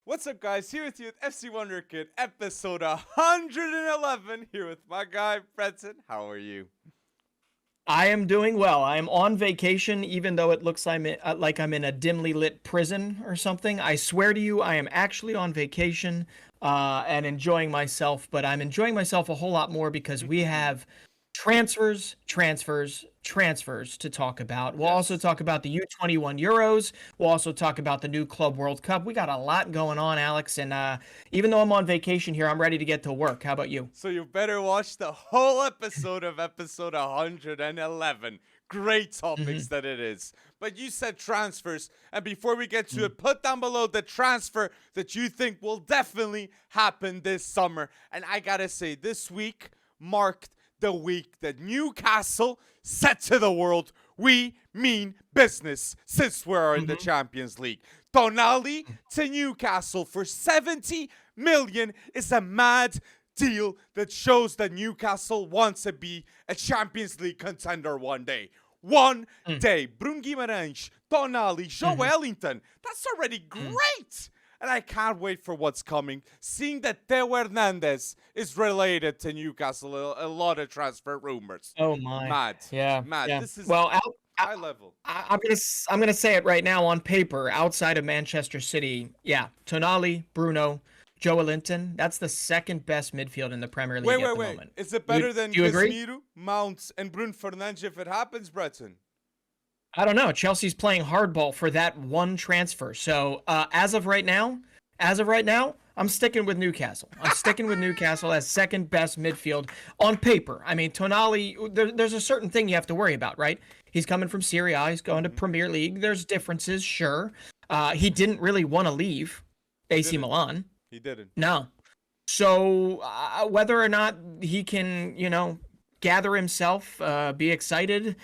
What's up, guys? Here with you at FC Wonderkid, episode 111. Here with my guy, Brenton. How are you? I am doing well. I am on vacation, even though it looks like I'm in a dimly lit prison or something. I swear to you, I am actually on vacation and enjoying myself, but I'm enjoying myself a whole lot more because we have transfers to talk about. We'll also Yes. talk about the U21 Euros. We'll also talk about the new Club World Cup. We got a lot going on, Alex, and even though I'm on vacation here, I'm ready to get to work. How about you? So you better watch the whole episode of episode 111. Great topics hmm that it is. But you said transfers, and before we get to it, put down below the transfer that you think will definitely happen this summer. And I gotta say, this week marked the week that Newcastle said to the world, we mean business since we're in the hmm Champions League. Tonali to Newcastle for 70 million is a mad deal that shows that Newcastle wants to be a Champions League contender one day. One day. Bruno Guimarães, Tonali, Joe hmm Wellington. That's already great. And I can't wait for what's coming. Seeing that Theo Hernandez is related to Newcastle, a lot of transfer rumors. Oh my. Mad. Yeah, Mad. yeah. This is Well, high level. I'm gonna say it right now on paper. Outside of Manchester City, yeah, Tonali, Bruno, Joe Linton. That's the second best midfield in the Premier League at the Wait. moment. Is it You, better than do you agree? Casemiro, Mounts, and Bruno Fernandes if it happens, Breton? I don't know. Chelsea's playing hardball for that one transfer. So as of right now, I'm sticking with Newcastle. I'm sticking with Newcastle as second best midfield on paper. I mean, Tonali, there's a certain thing you have to worry about, right? He's coming from Serie A. He's going to Premier League. There's differences, sure. He didn't really want to leave He AC didn't. Milan. He didn't. No. So whether or not he can, gather himself, be excited,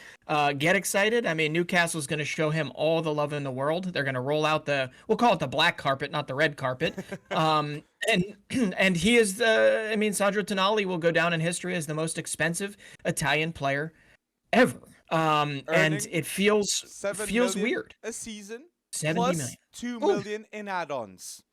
get excited. I mean, Newcastle's going to show him all the love in the world. They're going to roll out we'll call it the black carpet, not the red carpet. And and he is Sandro Tonali will go down in history as the most expensive Italian player ever. And Earning it feels 7 million weird. a season 70 plus million. 2 Oof, million in add-ons.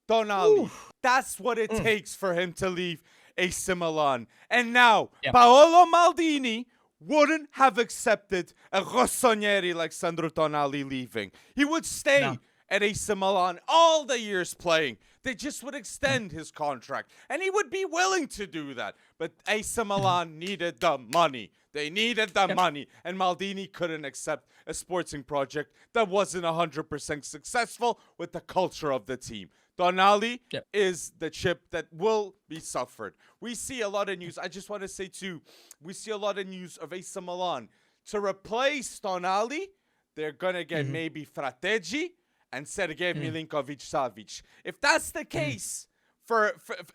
Tonali. oof. That's what it Mm. takes for him to leave AC Milan. And now, Yep. Paolo Maldini wouldn't have accepted a Rossoneri like Sandro Tonali leaving. He would stay No. at AC Milan all the years playing. They just would extend his contract. And he would be willing to do that. But AC Milan needed the money. They needed the Yep. money. And Maldini couldn't accept a sporting project that wasn't 100% successful with the culture of the team. Tonali Yep. is the chip that will be suffered. We see a lot of news. I just want to say, too, we see a lot of news of AC Milan. To replace Tonali, they're going to get Mhm. maybe Frateggi and Sergei Mm. Milinkovic-Savic. If that's the case,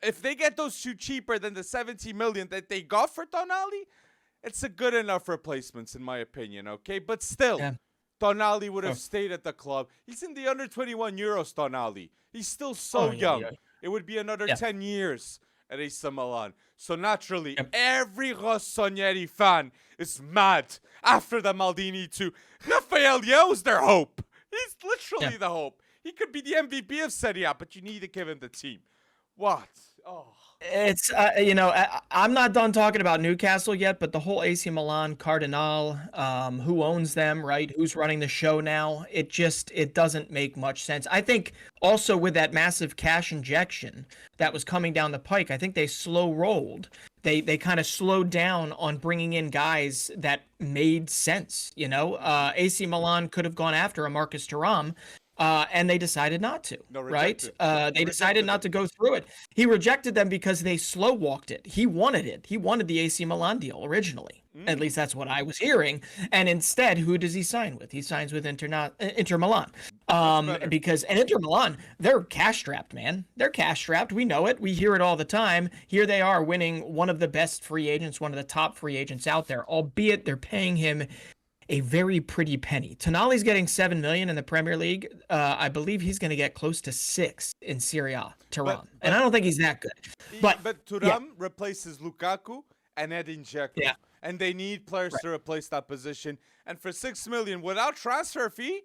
if they get those two cheaper than the 70 million that they got for Tonali, it's a good enough replacement, in my opinion, okay? But still, Yeah. Tonali would have Oh. stayed at the club. He's in the under 21 Euros, Tonali. He's still so Oh, yeah, young. yeah. It would be another Yeah. 10 years at AC Milan. So naturally, Yep. every Rossoneri fan is mad after the Maldini too. Rafael Leao's their hope. He's literally Yeah. the hope. He could be the MVP of Serie A, but you need to give him the team. What? Oh. It's I'm not done talking about Newcastle yet, but the whole AC Milan Cardinal, who owns them, right? Who's running the show now? It doesn't make much sense. I think also with that massive cash injection that was coming down the pike, I think they slow rolled. They kind of slowed down on bringing in guys that made sense. AC Milan could have gone after a Marcus Thuram. And they decided not to, No, right? rejected. They decided Rejected not them. to go through it. He rejected them because they slow walked it. He wanted it. He wanted the AC Milan deal originally. At least that's what I was hearing. And instead, who does he sign with? He signs with Inter Milan. better. Because Inter Milan, they're cash strapped, man. They're cash strapped. We know it. We hear it all the time. Here they are winning one of the best free agents, one of the top free agents out there, albeit they're paying him a very pretty penny. Tonali's getting 7 million in the Premier League. I believe he's going to get close to 6 in Serie A. Thuram, and I don't think he's that good. But Thuram replaces Lukaku and Edin Dzeko. Yeah. And they need players to replace that position. And for 6 million without transfer fee,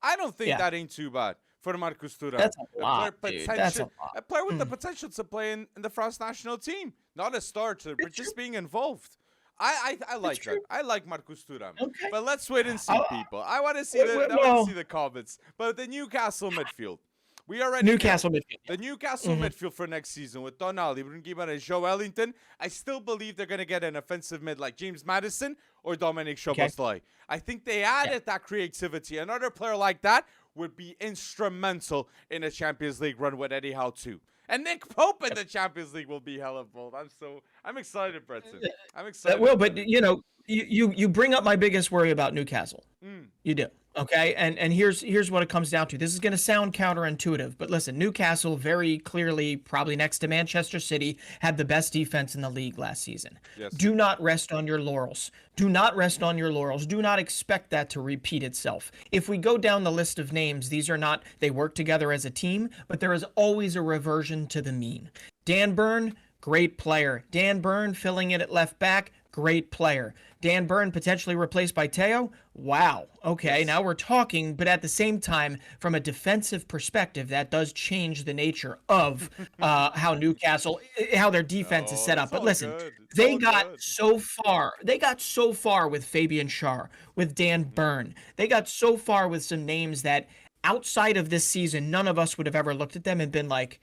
I don't think Yeah, that ain't too bad for Marcus Thuram. that's a lot, dude. That's a lot. A player with the Mm, potential to play in the France national team. Not a starter, but it's true. just being involved. I It's like that. true. I like Marcus Thuram. Okay. But let's wait and see, Uh, people. I want to see well, the comments. But the Newcastle midfield. We already know. Newcastle midfield. The Newcastle Hmm. midfield for next season with Tonali, Bruno and Joe Ellington. I still believe they're going to get an offensive mid like James Maddison or Dominic Okay. Szoboszlai. I think they Yeah. added that creativity. Another player like that would be instrumental in a Champions League run with Eddie Howe too. And Nick Pope in the Champions League will be hella bold. I'm excited, Breton. I'm That excited. will, but you bring up my biggest worry about Newcastle. Mm, You do. Okay. And here's what it comes down to. This is going to sound counterintuitive, but listen, Newcastle very clearly, probably next to Manchester City, had the best defense in the league last season. yes. Do not rest on your laurels. Do not rest on your laurels. Do not expect that to repeat itself. If we go down the list of names, these are not, they work together as a team, but there is always a reversion to the mean. Dan Burn, great player. Dan Burn filling in at left back, great player. Dan Burn potentially replaced by Teo. Wow. Okay, Yes. now we're talking, but at the same time, from a defensive perspective, that does change the nature of how Newcastle, how their defense is set up. It's But all listen, good. It's they all got good. so far. They got so far with Fabian Schär, with Dan Burn. They got so far with some names that outside of this season, none of us would have ever looked at them and been like,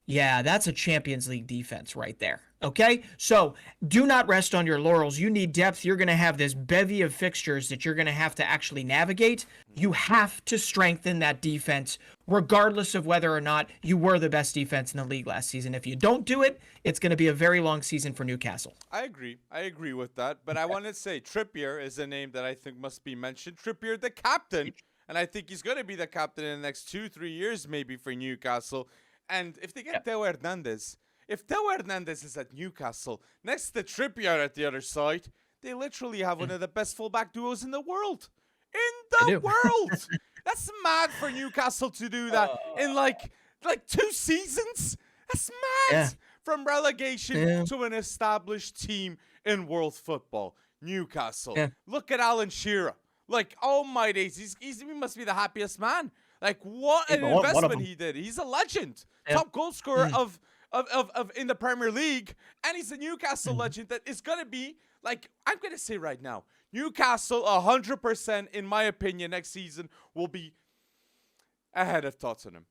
yeah, that's a Champions League defense right there. Okay? So do not rest on your laurels. You need depth. You're going to have this bevy of fixtures that you're going to have to actually navigate. You have to strengthen that defense, regardless of whether or not you were the best defense in the league last season. If you don't do it, it's going to be a very long season for Newcastle. I agree. I agree with that. But I want to say Trippier is a name that I think must be mentioned. Trippier, the captain. And I think he's going to be the captain in the next 2-3 years, maybe, for Newcastle. And if they get Theo Hernandez, if Theo Hernandez is at Newcastle, next to Trippier at the other side, they literally have one of the best fullback duos in the world. In They the do. world! That's mad for Newcastle to do that in like 2 seasons. That's mad. Yeah. From relegation Yeah. to an established team in world football. Newcastle. Yeah. Look at Alan Shearer. Like, oh my days, he must be the happiest man. Like, what an One of investment them. he did. He's a legend. Yeah. Top goal scorer of in the Premier League. And he's a Newcastle legend that is going to be, like, I'm going to say right now, Newcastle, 100%, in my opinion, next season will be ahead of Tottenham.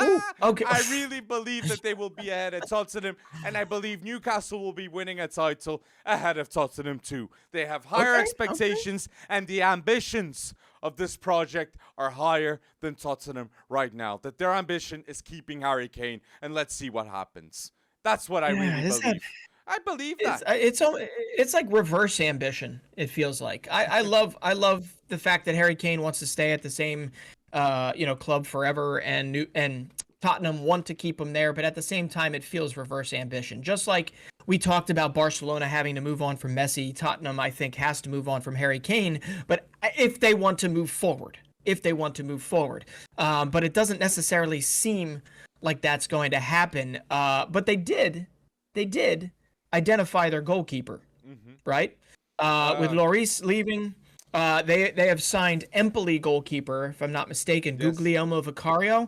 Ooh, okay. I really believe that they will be ahead of Tottenham, and I believe Newcastle will be winning a title ahead of Tottenham too. They have higher Okay, expectations, and the ambitions of this project are higher than Tottenham right now. That their ambition is keeping Harry Kane, and let's see what happens. That's what I Yeah, really is that- believe. I believe that. It's like reverse ambition. It feels like I love the fact that Harry Kane wants to stay at the same club forever, and Tottenham want to keep him there, but at the same time it feels reverse ambition. Just like we talked about Barcelona having to move on from Messi, Tottenham I think has to move on from Harry Kane, but if they want to move forward. But it doesn't necessarily seem like that's going to happen. But they did identify their goalkeeper, right? With Lloris leaving, they have signed Empoli goalkeeper, if I'm not mistaken, Yes. Guglielmo Vicario,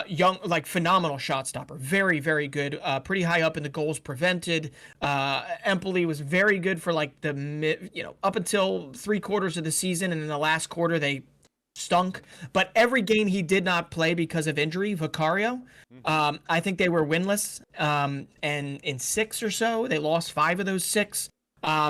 young, like phenomenal shot stopper, very very good, pretty high up in the goals prevented. Empoli was very good for like up until 3/4 of the season, and in the last quarter they stunk. But every game he did not play because of injury, Vicario. I think they were winless, and in 6 or so, they lost 5 of those 6.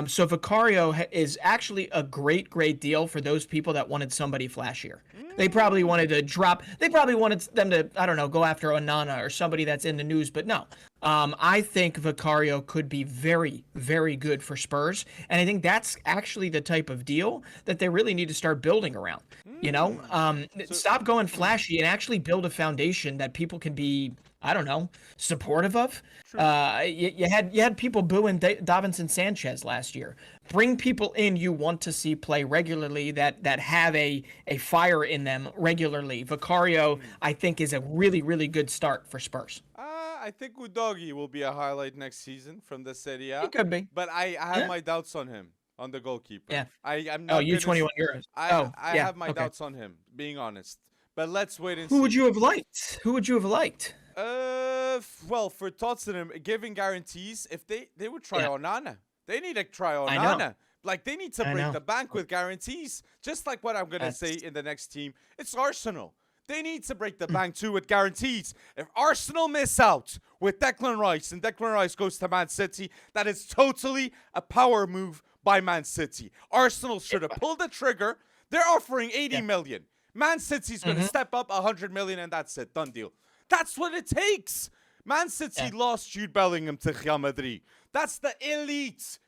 So Vicario is actually a great deal for those people that wanted somebody flashier. They probably wanted to drop. They probably wanted them to, I don't know, go after Onana or somebody that's in the news. But no, I think Vicario could be very good for Spurs, and I think that's actually the type of deal that they really need to start building around. Stop going flashy and actually build a foundation that people can be, I don't know, supportive of. You had people booing Davinson Sanchez last year. Bring people in you want to see play regularly, that have a fire in them regularly. Vicario, I think, is a really good start for Spurs. I think Udogi will be a highlight next season from the Serie A. It could be. But I have Yeah. my doubts on him. on the goalkeeper. Yeah. I'm Oh, not gonna. Euros. I Yeah. have my Okay. doubts on him, being honest. But let's wait and Who would see. you have liked? Who would you have liked? Well, for Tottenham, giving guarantees, if they would try Yeah. Onana. They need to try I know. Onana. Like, they need to I break know. the bank with guarantees. Just like what I'm going to say That's in the next team. It's Arsenal. They need to break the bank too with guarantees. If Arsenal miss out with Declan Rice and Declan Rice goes to Man City, that is totally a power move by Man City. Arsenal should have pulled the trigger. They're offering 80 million. Man City's going to step up 100 million and that's it. Done deal. That's what it takes. Man City lost Jude Bellingham to Real Madrid. That's the elite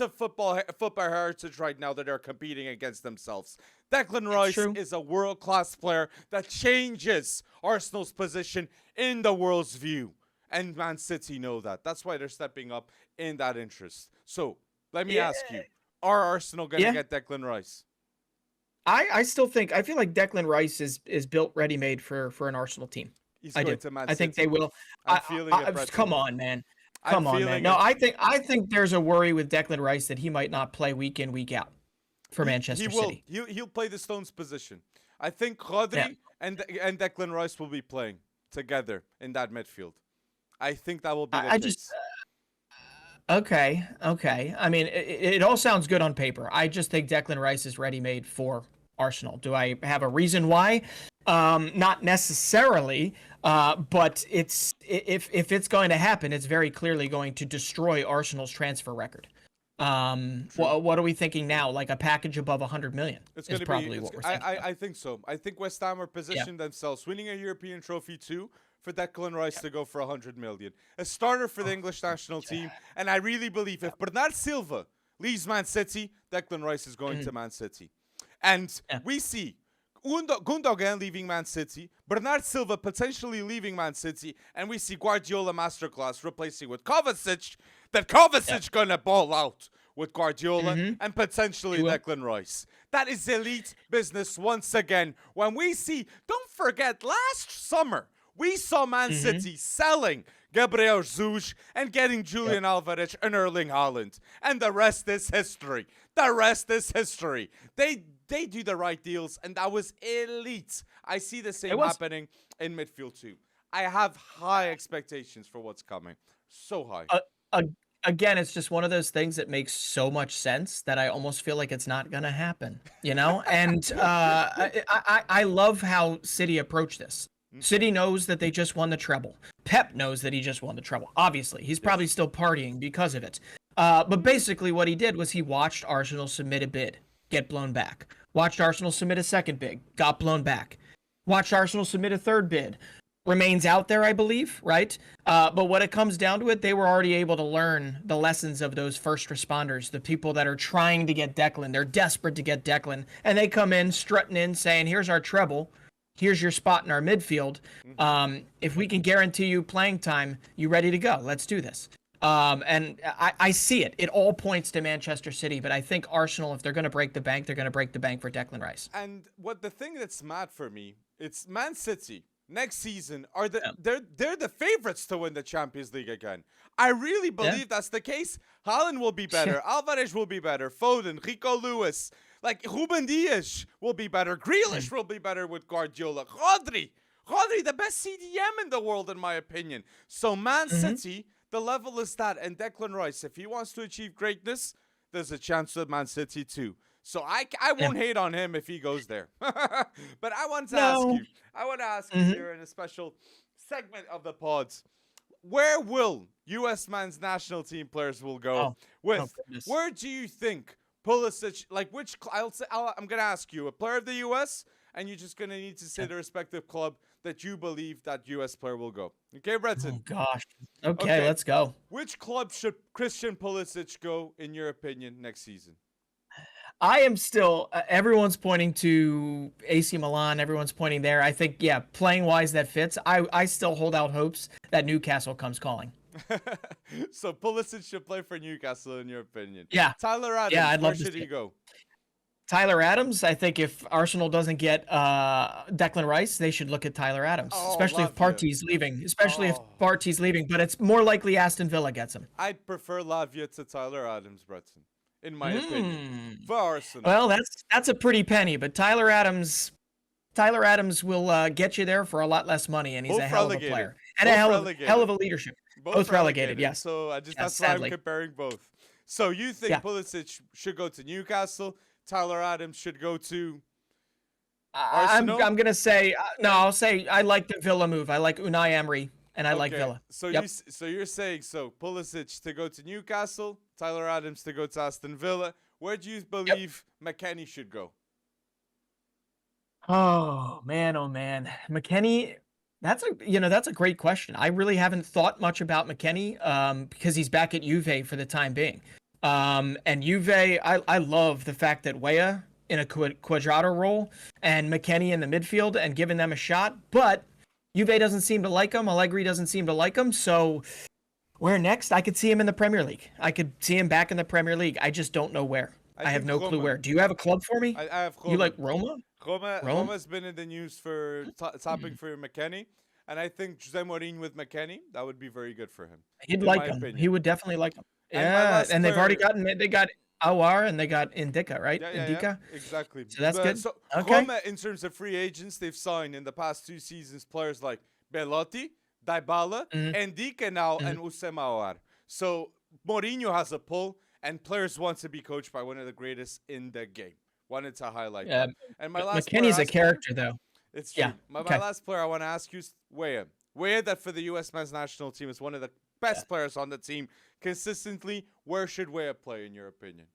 of football heritage right now that are competing against themselves. Declan Rice is a world-class player that changes Arsenal's position in the world's view. And Man City know that. That's why they're stepping up in that interest. So, let me ask you, are Arsenal going to get Declan Rice? I still think, I feel like Declan Rice is built ready-made for an Arsenal team. He's I going do. to Man I think City. they will. I'm feeling it, Brett. Come on, man. I'm Come on, man. feeling No, it. I think there's a worry with Declan Rice that he might not play week in, week out for Manchester City. He'll play the Stones position. I think Rodri and Declan Rice will be playing together in that midfield. I think that will be the case. Okay. I mean, it all sounds good on paper. I just think Declan Rice is ready-made for Arsenal. Do I have a reason why? Not necessarily, but if it's going to happen, it's very clearly going to destroy Arsenal's transfer record. What are we thinking now? Like a package above 100 million is probably what we're thinking. I think so. I think West Ham are positioned themselves, winning a European trophy too, for Declan Rice to go for 100 million. A starter for the English national team, and I really believe if Bernard Silva leaves Man City, Declan Rice is going to Man City. And we see Gundogan leaving Man City, Bernard Silva potentially leaving Man City, and we see Guardiola masterclass replacing with Kovacic. That Kovacic gonna ball out with Guardiola and potentially Declan Rice. That is elite business once again. When we see, don't forget, last summer we saw Man City selling Gabriel Jesus and getting Julian Alvarez and Erling Haaland, and the rest is history. The rest is history. They do the right deals, and that was elite. I see the same happening in midfield too. I have high expectations for what's coming. So high. Again, it's just one of those things that makes so much sense that I almost feel like it's not going to happen, you know? And I love how City approached this. City knows that they just won the treble. Pep knows that he just won the treble. Obviously, he's probably still partying because of it. But basically what he did was he watched Arsenal submit a bid, get blown back. Watched Arsenal submit a second bid, got blown back. Watched Arsenal submit a third bid. Remains out there, I believe, right? But when it comes down to it, they were already able to learn the lessons of those first responders, the people that are trying to get Declan. They're desperate to get Declan. And they come in, strutting in, saying, here's our treble. Here's your spot in our midfield. If we can guarantee you playing time, you ready to go? Let's do this. And I see it. It all points to Manchester City, but I think Arsenal, if they're going to break the bank, they're going to break the bank for Declan Rice. And the thing that's mad for me, it's Man City next season they're the favorites to win the Champions League again. I really believe that's the case. Haaland will be better. Alvarez will be better. Foden, Rico Lewis, like Ruben Dias will be better. Grealish will be better with Guardiola. Rodri, the best CDM in the world, in my opinion. So Man City, the level is that. And Declan Rice, if he wants to achieve greatness, there's a chance with Man City too. So I won't hate on him if he goes there. But I want to ask you here in a special segment of the pods, where will U.S. men's national team players will go where do you think Pulisic, like I'm going to ask you a player of the U.S. and you're just going to need to say the respective club that you believe that U.S. player will go. Okay, Breton? Oh, gosh. Okay, let's go. Which club should Christian Pulisic go, in your opinion, next season? I am still, everyone's pointing to AC Milan. Everyone's pointing there. I think, playing wise, that fits. I still hold out hopes that Newcastle comes calling. So Pulisic should play for Newcastle, in your opinion? Yeah. Tyler Adams, where should he go? Tyler Adams, I think if Arsenal doesn't get Declan Rice, they should look at Tyler Adams, especially if Partey's leaving. But it's more likely Aston Villa gets him. I'd prefer Lavia to Tyler Adams, Breton. in my opinion, for Arsenal. Well, that's a pretty penny, but Tyler Adams will get you there for a lot less money, and he's Both a hell relegated. of a player and Both a relegated. hell of a leadership. Both relegated, yes. So Yes, that's why sadly. I'm comparing both. So you think Yeah. Pulisic should go to Newcastle? Tyler Adams should go to I'm Arsenal? gonna say no. I'll say I like the Villa move. I like Unai Emery, and I like Villa. So Yep. you're saying Pulisic to go to Newcastle, Tyler Adams to go to Aston Villa. Where do you believe McKennie should go? Oh man, McKennie. That's a great question. I really haven't thought much about McKennie because he's back at Juve for the time being. And Juve, I love the fact that Weah in a Cuadrado role and McKennie in the midfield and giving them a shot. But Juve doesn't seem to like him. Allegri doesn't seem to like him. So where next? I could see him in the Premier League. I could see him back in the Premier League. I just don't know where. I have no clue where. Do you have a club for me? I have Roma. You like Roma? Roma's been in the news for tapping for McKennie, and I think Jose Mourinho with McKennie, that would be very good for him. He'd like him. Opinion. He would definitely like him. And my Yeah, last and they've already player- they got Awar and they got Indica, right? Yeah, Indica. exactly. So that's good. So Okay. Roma, in terms of free agents, they've signed in the past 2 seasons players like Belotti, Dybala, Indica now, and Usama Awar. So Mourinho has a pull, and players want to be coached by one of the greatest in the game. Wanted to highlight Yeah, that. And my last McKennie's player a character, though. It's true. Yeah, My okay. last player I want to ask you is Weah. Weah, that for the U.S. men's national team is one of the best players on the team consistently. Where should Weah play, in your opinion?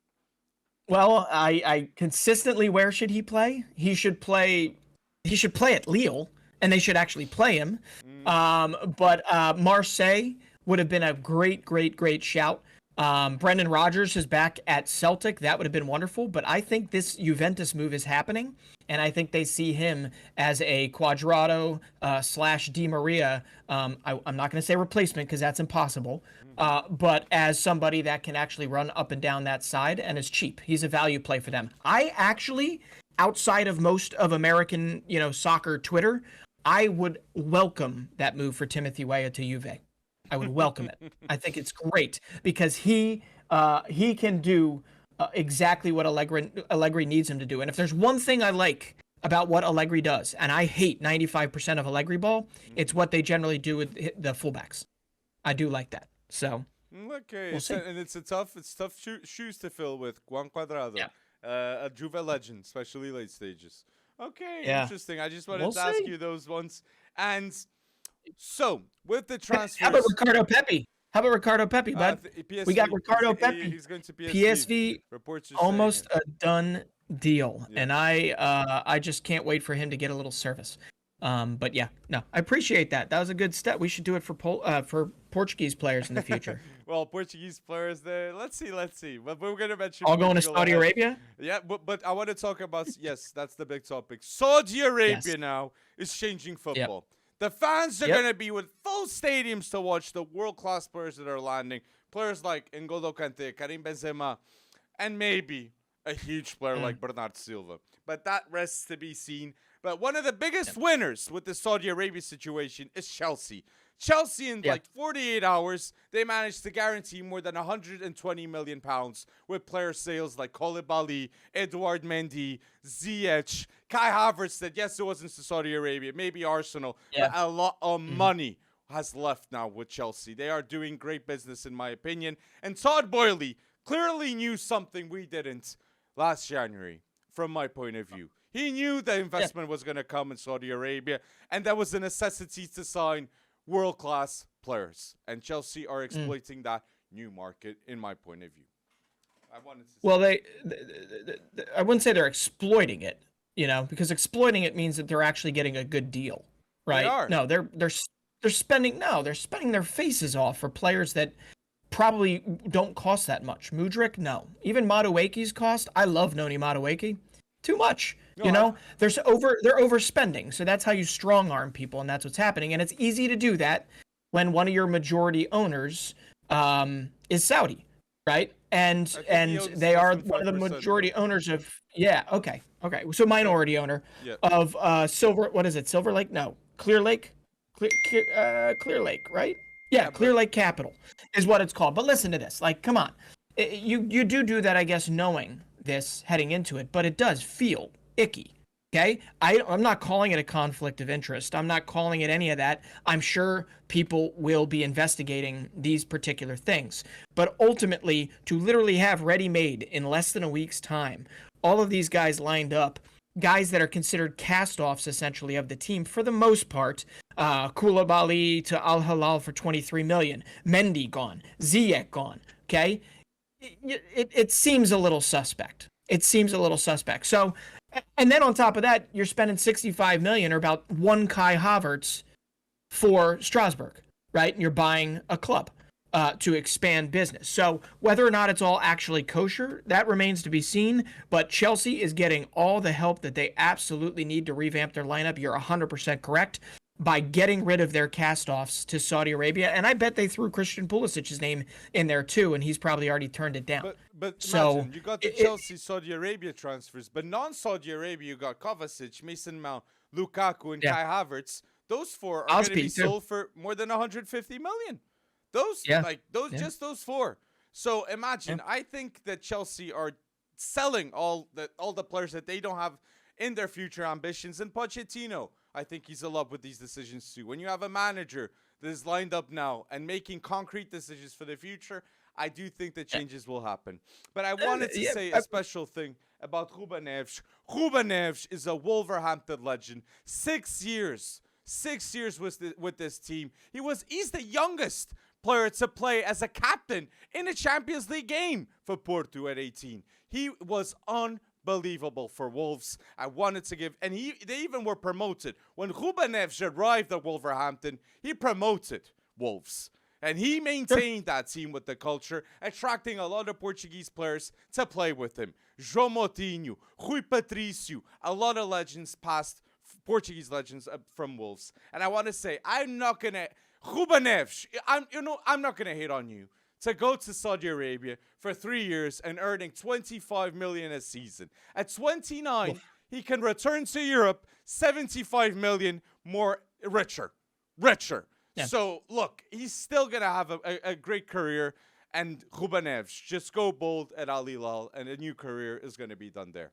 Well, I consistently, where should he play? He should play at Lille, and they should actually play him. But Marseille would have been a great shout. Brendan Rodgers is back at Celtic. That would have been wonderful. But I think this Juventus move is happening, and I think they see him as a Cuadrado / Di Maria. I'm not going to say replacement because that's impossible. But as somebody that can actually run up and down that side and is cheap. He's a value play for them. I actually, outside of most of American, soccer Twitter, I would welcome that move for Timothy Weah to Juve. I would welcome it. I think it's great because he can do exactly what Allegri needs him to do. And if there's one thing I like about what Allegri does, and I hate 95% of Allegri ball, it's what they generally do with the fullbacks. I do like that. So Okay, we'll see. and it's tough shoes to fill with Juan Cuadrado, Yeah. A Juve legend, especially late stages. Okay, Yeah. Interesting. interesting. I just wanted We'll to ask see. you those ones. And so with the How about transfers, Ricardo Pepi? Bud? PSV, We got Ricardo Pepi. He's going to PSV. PSV Reports are saying almost it. a done deal, Yeah. and I just can't wait for him to get a little service. But yeah, no, I appreciate that. That was a good step. We should do it for Portuguese players in the future. Well, Portuguese players there. Let's see. But we're gonna mention All going to Portugal Saudi ahead. Arabia. Yeah, but I want to talk about yes, that's the big topic. Saudi Arabia Yes. now is changing football. The fans are Yep. gonna be with full stadiums to watch the world-class players that are landing. Players like N'Golo Kante, Karim Benzema, and maybe a huge player like Bernard Silva. But that rests to be seen. But one of the biggest winners with the Saudi Arabia situation is Chelsea. Chelsea, in like 48 hours, they managed to guarantee more than £120 million with player sales like Koulibaly, Edouard Mendy, Ziyech, Kai Havertz. That yes, it wasn't to Saudi Arabia, maybe Arsenal, but a lot of money has left now with Chelsea. They are doing great business, in my opinion. And Todd Boehly clearly knew something we didn't last January, from my point of view. He knew the investment was going to come in Saudi Arabia, and that was a necessity to sign world-class players. And Chelsea are exploiting that new market, in my point of view. I wanted to Well, I wouldn't say they're exploiting it, because exploiting it means that they're actually getting a good deal, right? are. No, they're spending their faces off for players that probably don't cost that much. Mudryk, no. Even Madueke's cost. I love Noni Madueke. Too much. They're overspending. So that's how you strong arm people, and that's what's happening. And it's easy to do that when one of your majority owners is Saudi, right? And think he and owns they less are than one of the 5%, majority owners of okay. So minority owner of Silver Lake? No, Clear Lake, Clear Lake, right? Yeah, Clear Lake Capital is what it's called. But listen to this. Like, come on. You do that, I guess, knowing this heading into it, but it does feel icky. Okay, I'm not calling it a conflict of interest. I'm not calling it any of that. I'm sure people will be investigating these particular things. But ultimately, to literally have ready-made in less than a week's time, all of these guys lined up, guys that are considered cast-offs essentially of the team for the most part. Koulibaly to Al Hilal for 23 million. Mendy gone. Ziyech gone. Okay, it seems a little suspect. It seems a little suspect. So, and then on top of that, you're spending 65 million or about one Kai Havertz for Strasbourg, right? And you're buying a club to expand business. So whether or not it's all actually kosher, that remains to be seen. But Chelsea is getting all the help that they absolutely need to revamp their lineup. You're 100% correct. By getting rid of their cast-offs to Saudi Arabia. And I bet they threw Christian Pulisic's name in there too, and he's probably already turned it down. But so, imagine, you got the Chelsea Saudi Arabia transfers, but non-Saudi Arabia, you got Kovacic, Mason Mount, Lukaku, and Kai Havertz. Those four are going to be sold for more than 150 million. Just those four. So imagine, I think that Chelsea are selling all the players that they don't have in their future ambitions. And Pochettino, I think he's in love with these decisions too. When you have a manager that is lined up now and making concrete decisions for the future, I do think that changes will happen. But I wanted to say a special thing about Ruben Neves. Ruben Neves is a Wolverhampton legend. 6 years with this team. He's the youngest player to play as a captain in a Champions League game for Porto at 18. He was unbelievable for Wolves. I wanted to give, and they even were promoted. When Ruben Neves arrived at Wolverhampton, he promoted Wolves. And he maintained that team with the culture, attracting a lot of Portuguese players to play with him. João Moutinho, Rui Patricio, a lot of legends past, Portuguese legends from Wolves. And I want to say, I'm not going to, Ruben Neves, I'm not going to hate on you. To go to Saudi Arabia for 3 years and earning 25 million a season. At 29, he can return to Europe 75 million more richer. Yeah. So, look, he's still going to have a great career. And Ruben Neves, just go bold at Al Hilal, and a new career is going to be done there.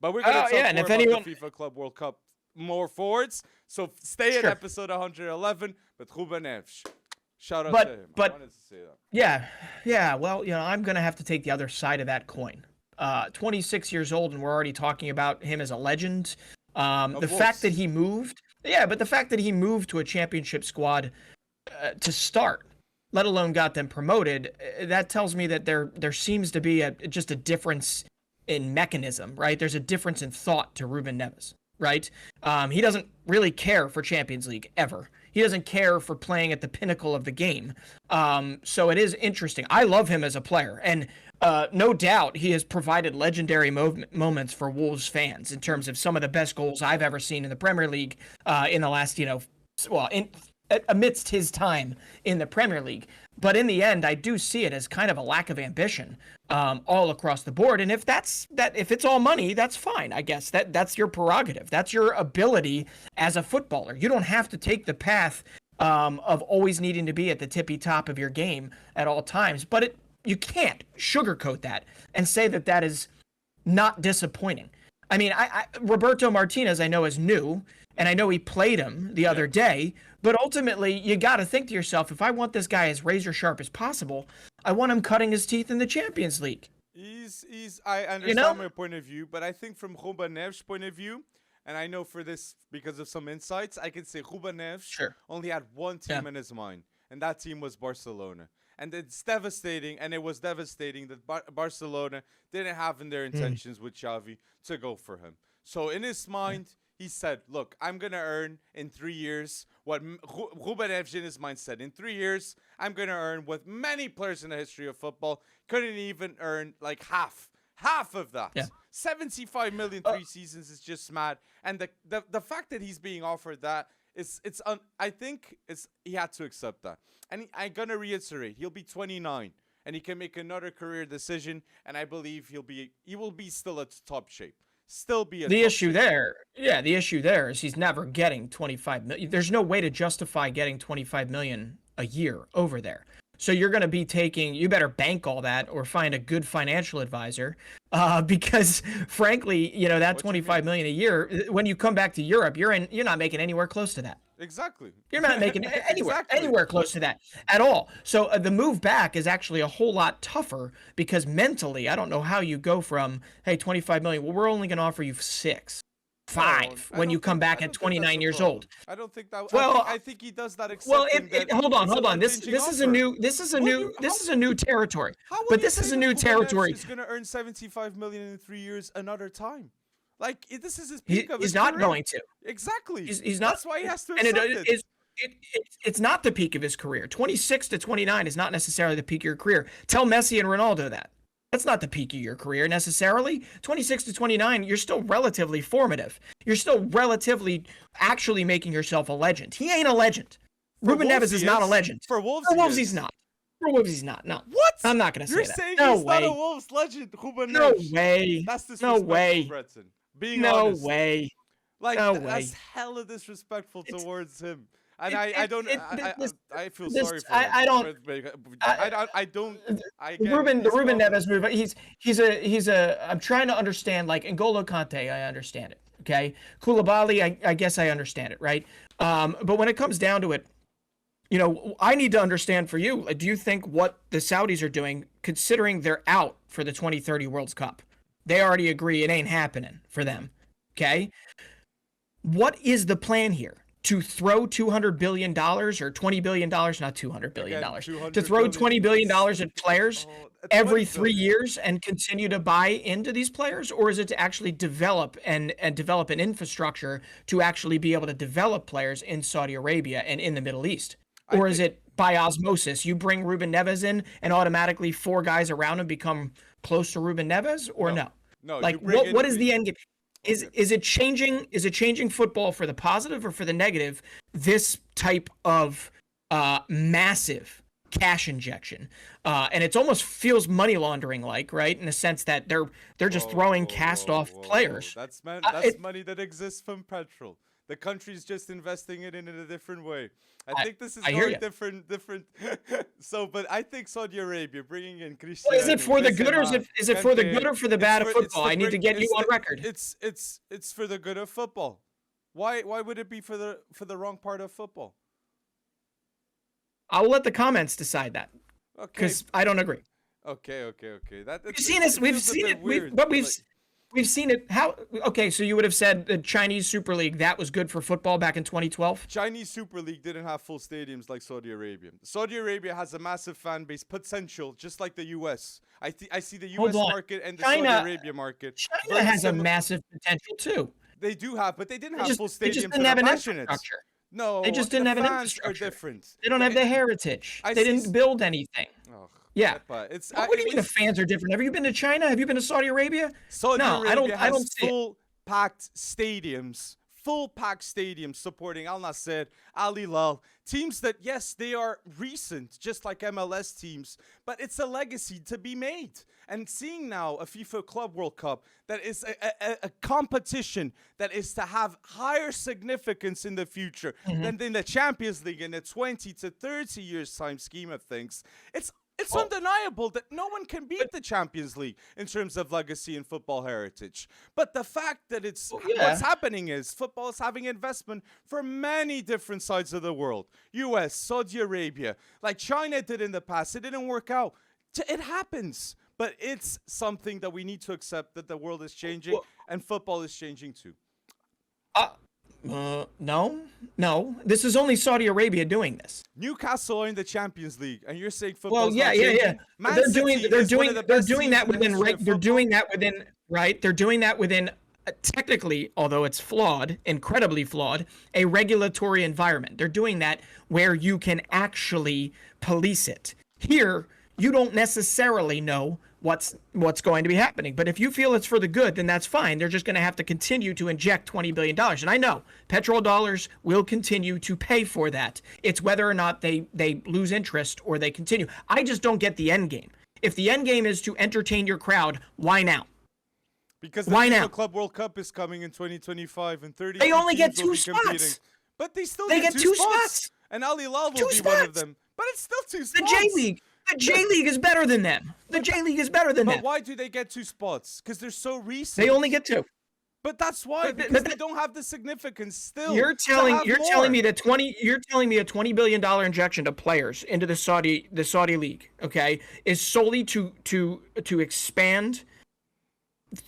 But we're going to talk more about the FIFA Club World Cup more forwards. So stay at episode 111 with Ruben Neves. Shout out to him. I wanted to say that. Yeah. Well, I'm going to have to take the other side of that coin. 26 years old, and we're already talking about him as a legend. The fact that he moved to a championship squad to start, let alone got them promoted, that tells me that there seems to be just a difference in mechanism, right? There's a difference in thought to Ruben Neves, right? He doesn't really care for Champions League ever. He doesn't care for playing at the pinnacle of the game. So it is interesting. I love him as a player. And no doubt he has provided legendary moments for Wolves fans in terms of some of the best goals I've ever seen in the Premier League in the last, amidst his time in the Premier League. But in the end, I do see it as kind of a lack of ambition all across the board. And if it's all money, that's fine. I guess that's your prerogative. That's your ability as a footballer. You don't have to take the path of always needing to be at the tippy top of your game at all times. But you can't sugarcoat that and say that is not disappointing. I mean, Roberto Martinez, I know, is new, and I know he played him the other day. But ultimately, you got to think to yourself, if I want this guy as razor sharp as possible, I want him cutting his teeth in the Champions League. I understand my point of view, but I think from Ruben Neves' point of view, and I know for this, because of some insights, I can say Ruben Neves only had one team in his mind, and that team was Barcelona. And it's devastating, and it was devastating that Barcelona didn't have in their intentions with Xavi to go for him. So in his mind, he said, look, I'm going to earn in 3 years what Ruben Neves in his mind said. In 3 years, I'm going to earn what many players in the history of football couldn't even earn, like half of that. Yeah. 75 million 3 seasons is just mad. And the fact that he's being offered that, I think he had to accept that. And I'm going to reiterate, he'll be 29 and he can make another career decision. And I believe he will be still at top shape. The issue there is he's never getting 25 million. There's no way to justify getting 25 million a year over there. So you're going to be you better bank all that or find a good financial advisor, because frankly, that 25 million a year, when you come back to Europe, you're not making anywhere close to that. Exactly. You're not making anywhere Exactly. anywhere close to that at all. So the move back is actually a whole lot tougher because mentally, I don't know how you go from, hey, 25 million. Well, we're only going to offer you 5 when you come back at 29 years old. I don't think that. Well, I think he does that. Well, hold on. This is a new territory. But this is a new territory. He's going to earn 75 million in 3 years another time. Like, this is his peak of his career. He's not career. going to. Exactly. He's not. That's why he has to accept it. It's not the peak of his career. 26 to 29 is not necessarily the peak of your career. Tell Messi and Ronaldo that. That's not the peak of your career necessarily. 26 to 29, you're still relatively formative. You're still relatively actually making yourself a legend. He ain't a legend. Ruben Neves is not a legend. For Wolves, he's not. For Wolves, he's not. No. What? I'm not going to say that. You're saying no he's way. not a Wolves legend, Ruben No Neves. way. That's disrespectful, no way. Breton. Being no honest. way. Like, no that's way. hella disrespectful towards him. And I feel sorry for him. I don't. The Ruben Neves move. He's a. I'm trying to understand. Like N'Golo Kante, I understand it. Okay, Koulibaly, I guess I understand it, right? But when it comes down to it, I need to understand for you. Do you think what the Saudis are doing, considering they're out for the 2030 World Cup, they already agree it ain't happening for them. Okay, what is the plan here? To throw $200 billion or $20 billion, not $200 billion, to throw $20 billion at players every 3 years and continue to buy into these players? Or is it to actually develop and develop an infrastructure to actually be able to develop players in Saudi Arabia and in the Middle East? Or is it by osmosis? You bring Ruben Neves in and automatically 4 guys around him become close to Ruben Neves, or no? No. Like, what is the end game? Is it changing football for the positive or for the negative? This type of massive cash injection, and it almost feels money laundering like, right? In the sense that they're just throwing off players. That's money that exists from petrol. The country's just investing it in a different way. I think this is different. So, but I think Saudi Arabia bringing in Cristiano. Well, is it for the good, or is it for the good or for the bad of football? I need to get you on record. It's for the good of football. Why would it be for the wrong part of football? I'll let the comments decide that. Okay. Because I don't agree. Okay. We've seen it. We've seen it. Okay, so you would have said the Chinese Super League, that was good for football back in 2012? Chinese Super League didn't have full stadiums like Saudi Arabia. Saudi Arabia has a massive fan base potential, just like the U.S. I see the U.S. market and the Saudi Arabia market. China has a massive potential, too. They do have, but they didn't have full stadiums. They just didn't have an infrastructure. No, they just didn't have an infrastructure. Are different. They don't have the heritage. They didn't build anything. Oh. Yeah, but it's. What do you mean the fans are different? Have you been to China? Have you been to Saudi Arabia? Saudi Arabia I don't see full packed stadiums supporting Al Nassr, Al Hilal, teams that, yes, they are recent, just like MLS teams, but it's a legacy to be made. And seeing now a FIFA Club World Cup that is a competition that is to have higher significance in the future than in the Champions League in the 20 to 30 years time scheme of things, it's undeniable that no one can beat the Champions League in terms of legacy and football heritage. But the fact that what's happening is football is having investment for many different sides of the world. US, Saudi Arabia, like China did in the past. It didn't work out. It happens. But it's something that we need to accept, that the world is changing and football is changing too. No. This is only Saudi Arabia doing this. Newcastle are in the Champions League, and you're saying football. Well, yeah. They're doing that within technically, although it's flawed, incredibly flawed, a regulatory environment. They're doing that where you can actually police it. Here, you don't necessarily know what's going to be happening. But if you feel it's for the good, then that's fine. They're just going to have to continue to inject $20 billion. And I know petrol dollars will continue to pay for that. It's whether or not they lose interest or they continue. I just don't get the end game. If the end game is to entertain your crowd, why now? Because the FIFA Club World Cup is coming in 2025 and 30. They only get 2 spots. But they still get 2 spots. And Al Hilal will be one of them. But it's still 2 The spots. The J League is better than them. The J League is better than them. But why do they get 2 spots? Because they're so recent. They only get 2. But that's why, because they don't have the significance still. You're telling me that a $20 billion injection to players into the Saudi league, okay, is solely to expand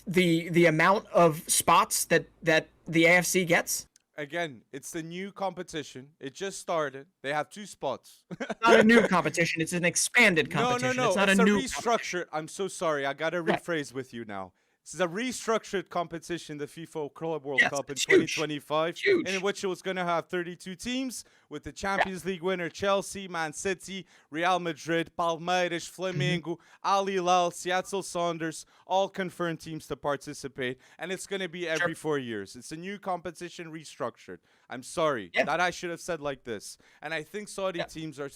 the amount of spots that the AFC gets? Again, it's the new competition. It just started. They have 2 spots. Not a new competition. It's an expanded competition. No. It's not it's a a new restructured. I'm so sorry. I got to rephrase with you now. This is a restructured competition, the FIFA Club World Cup in 2025, in which it was going to have 32 teams with the Champions League winner Chelsea, Man City, Real Madrid, Palmeiras, Flamengo, Al Hilal, Seattle Sounders, all confirmed teams to participate. And it's going to be every 4 years. It's a new competition restructured. I'm sorry that I should have said like this. And I think Saudi teams are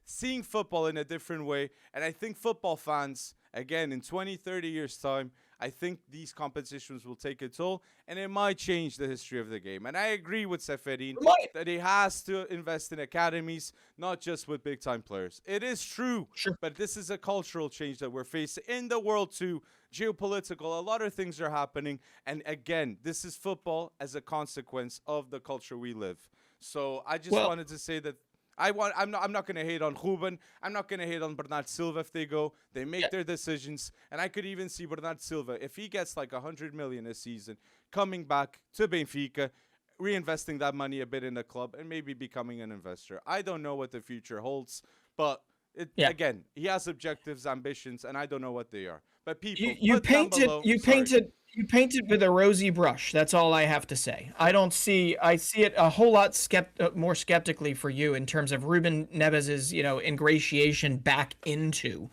seeing football in a different way. And I think football fans, again, in 20, 30 years' time, I think these competitions will take a toll, and it might change the history of the game. And I agree with Seferin that he has to invest in academies, not just with big-time players. It is true, but this is a cultural change that we're facing in the world too. Geopolitical, a lot of things are happening. And again, this is football as a consequence of the culture we live. So I just wanted to say that I'm not going to hate on Ruben. I'm not going to hate on Bernard Silva if they go. They make their decisions. And I could even see Bernard Silva, if he gets like 100 million a season, coming back to Benfica, reinvesting that money a bit in the club, and maybe becoming an investor. I don't know what the future holds, but again, he has objectives, ambitions, and I don't know what they are. But people, you painted with a rosy brush. That's all I have to say. I see it a whole lot more skeptically for you in terms of Ruben Neves's, ingratiation back into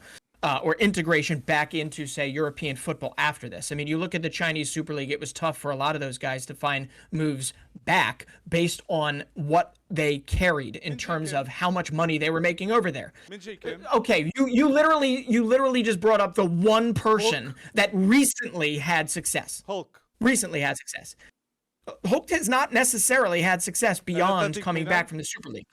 or integration back into, say, European football after this. I mean, you look at the Chinese Super League, it was tough for a lot of those guys to find moves back based on what they carried in terms of how much money they were making over there. Okay, you literally just brought up the one person that recently had success. Hulk has not necessarily had success beyond coming back from the Super League.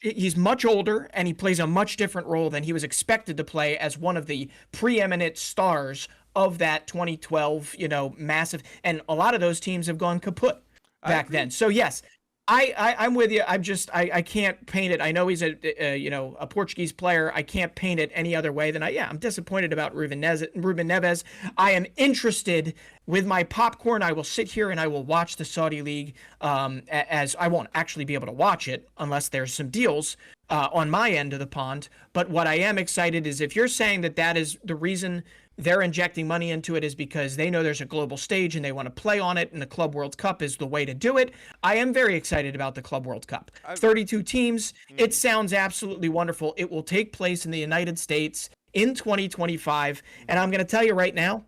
He's much older, and he plays a much different role than he was expected to play as one of the preeminent stars of that 2012, massive. And a lot of those teams have gone kaput back then. So yes, I'm with you. I can't paint it. I know he's a Portuguese player. I can't paint it any other way than I'm disappointed about Ruben Neves. I am interested with my popcorn. I will sit here and I will watch the Saudi League, as I won't actually be able to watch it unless there's some deals on my end of the pond. But what I am excited is if you're saying that is the reason they're injecting money into it is because they know there's a global stage and they want to play on it, and the Club World Cup is the way to do it. I am very excited about the Club World Cup. 32 teams. It sounds absolutely wonderful. It will take place in the United States in 2025. And I'm going to tell you right now,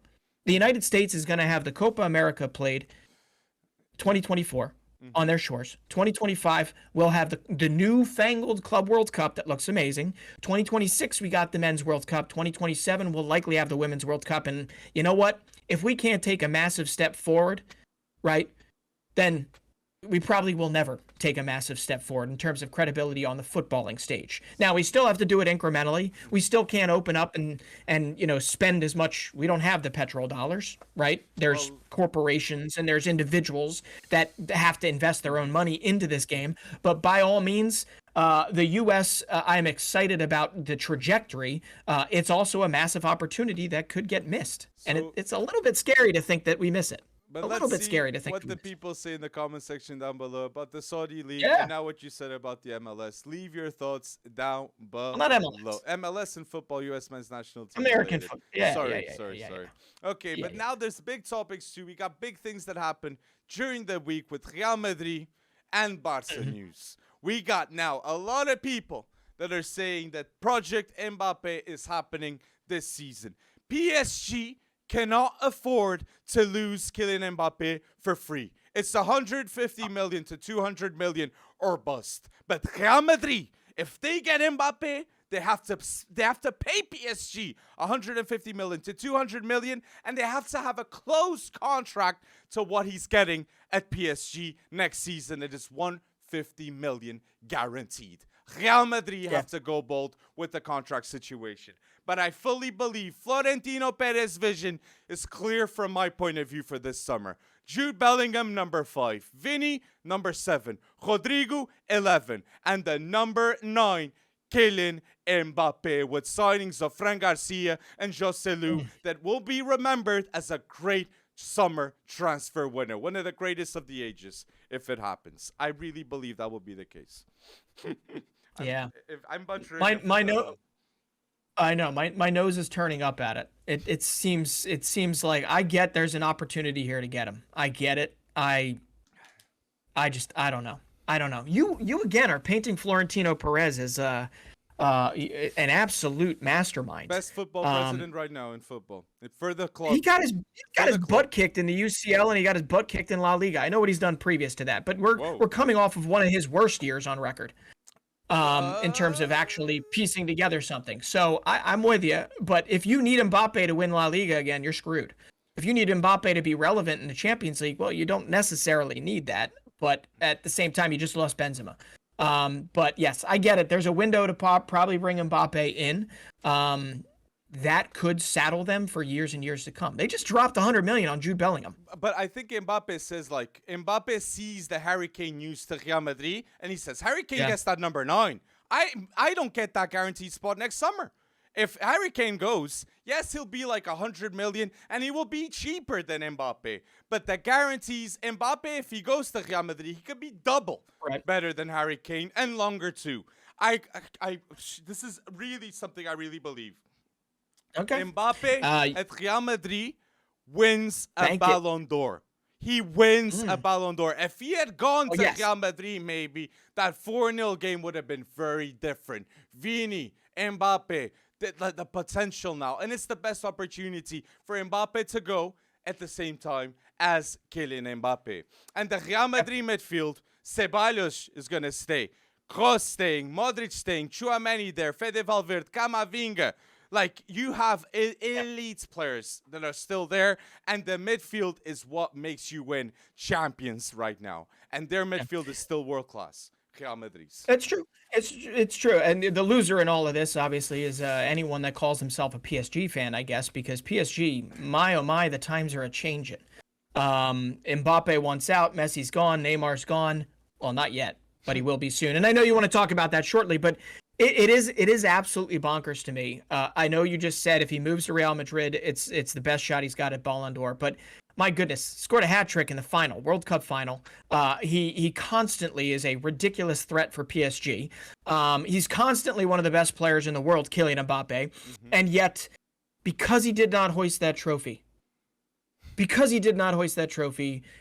the United States is going to have the Copa America played 2024 on their shores. 2025, we'll have the newfangled Club World Cup that looks amazing. 2026, we got the Men's World Cup. 2027, we'll likely have the Women's World Cup. And you know what? If we can't take a massive step forward, right, then we probably will never take a massive step forward in terms of credibility on the footballing stage. Now, we still have to do it incrementally. We still can't open up and spend as much. We don't have the petrol dollars, right? There's corporations and there's individuals that have to invest their own money into this game. But by all means, the U.S., I'm excited about the trajectory. It's also a massive opportunity that could get missed. And it's a little bit scary to think that we miss it. But a little bit scary to think what the people say in the comment section down below about the Saudi League and now what you said about the MLS. Leave your thoughts down below. Not MLS. MLS and football, U.S. men's national team. American football. Sorry. Okay, but now there's big topics too. We got big things that happen during the week with Real Madrid and Barca news. We got now a lot of people that are saying that Project Mbappé is happening this season. PSG cannot afford to lose Kylian Mbappé for free. It's 150 million to 200 million or bust. But Real Madrid, if they get Mbappé, they have to pay PSG 150 million to 200 million, and they have to have a close contract to what he's getting at PSG next season. It is 1 50 million guaranteed. Real Madrid have to go bold with the contract situation. But I fully believe Florentino Perez's vision is clear from my point of view for this summer. Jude Bellingham, number 5. Vinny, number 7. Rodrigo, 11. And the number 9, Kylian Mbappé, with signings of Fran Garcia and Joselu that will be remembered as a great summer transfer winner. One of the greatest of the ages, if it happens. I really believe that will be the case. I'm butchering I know my nose is turning up at it. It seems like I get there's an opportunity here to get him. I get it. I don't know. You again are painting Florentino Perez as an absolute mastermind. Best football president right now in football. For the club. He got his butt kicked in the UCL and he got his butt kicked in La Liga. I know what he's done previous to that, but we're coming off of one of his worst years on record. In terms of actually piecing together something. So I'm with you. But if you need Mbappe to win La Liga again, you're screwed. If you need Mbappe to be relevant in the Champions League, well, you don't necessarily need that. But at the same time, you just lost Benzema. But yes, I get it. There's a window to probably bring Mbappe in. That could saddle them for years and years to come. They just dropped 100 million on Jude Bellingham. But I think Mbappe says, Mbappe sees the Harry Kane news to Real Madrid, and he says, Harry Kane gets that number 9. I don't get that guaranteed spot next summer. If Harry Kane goes, yes, he'll be like 100 million, and he will be cheaper than Mbappe. But the guarantees, Mbappe, if he goes to Real Madrid, he could be double better than Harry Kane, and longer too. This is really something I really believe. Okay. Mbappe at Real Madrid wins a Ballon d'Or. He wins a Ballon d'Or. If he had gone to Real Madrid, maybe that 4-0 game would have been very different. Vini, Mbappe, the potential now. And it's the best opportunity for Mbappe to go at the same time as Kylian Mbappe. And the Real Madrid midfield, Ceballos is going to stay. Kroos staying, Modric staying, Tchouaméni there, Fede Valverde, Camavinga. You have elite players that are still there, and the midfield is what makes you win champions right now. And their midfield is still world-class. Real Madrid's. It's true. It's true. And the loser in all of this, obviously, is anyone that calls himself a PSG fan, I guess, because PSG, my oh my, the times are a-changing. Mbappe wants out, Messi's gone, Neymar's gone. Well, not yet, but he will be soon. And I know you want to talk about that shortly, but it is absolutely bonkers to me. I know you just said if he moves to Real Madrid, it's the best shot he's got at Ballon d'Or. But my goodness, scored a hat trick in the final, World Cup final. He constantly is a ridiculous threat for PSG. He's constantly one of the best players in the world, Kylian Mbappe, and yet because he did not hoist that trophy,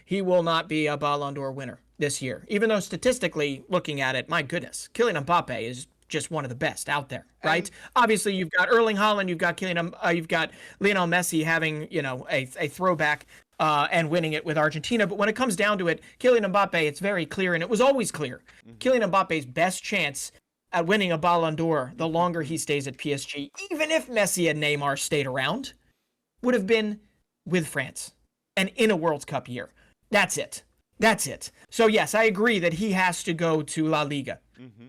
he will not be a Ballon d'Or winner this year. Even though statistically, looking at it, my goodness, Kylian Mbappe is just one of the best out there, right? Obviously, you've got Erling Haaland, you've got you've got Lionel Messi having, a throwback and winning it with Argentina. But when it comes down to it, Kylian Mbappe, it's very clear, and it was always clear. Kylian Mbappe's best chance at winning a Ballon d'Or, the longer he stays at PSG, even if Messi and Neymar stayed around, would have been with France and in a World Cup year. That's it. So yes, I agree that he has to go to La Liga.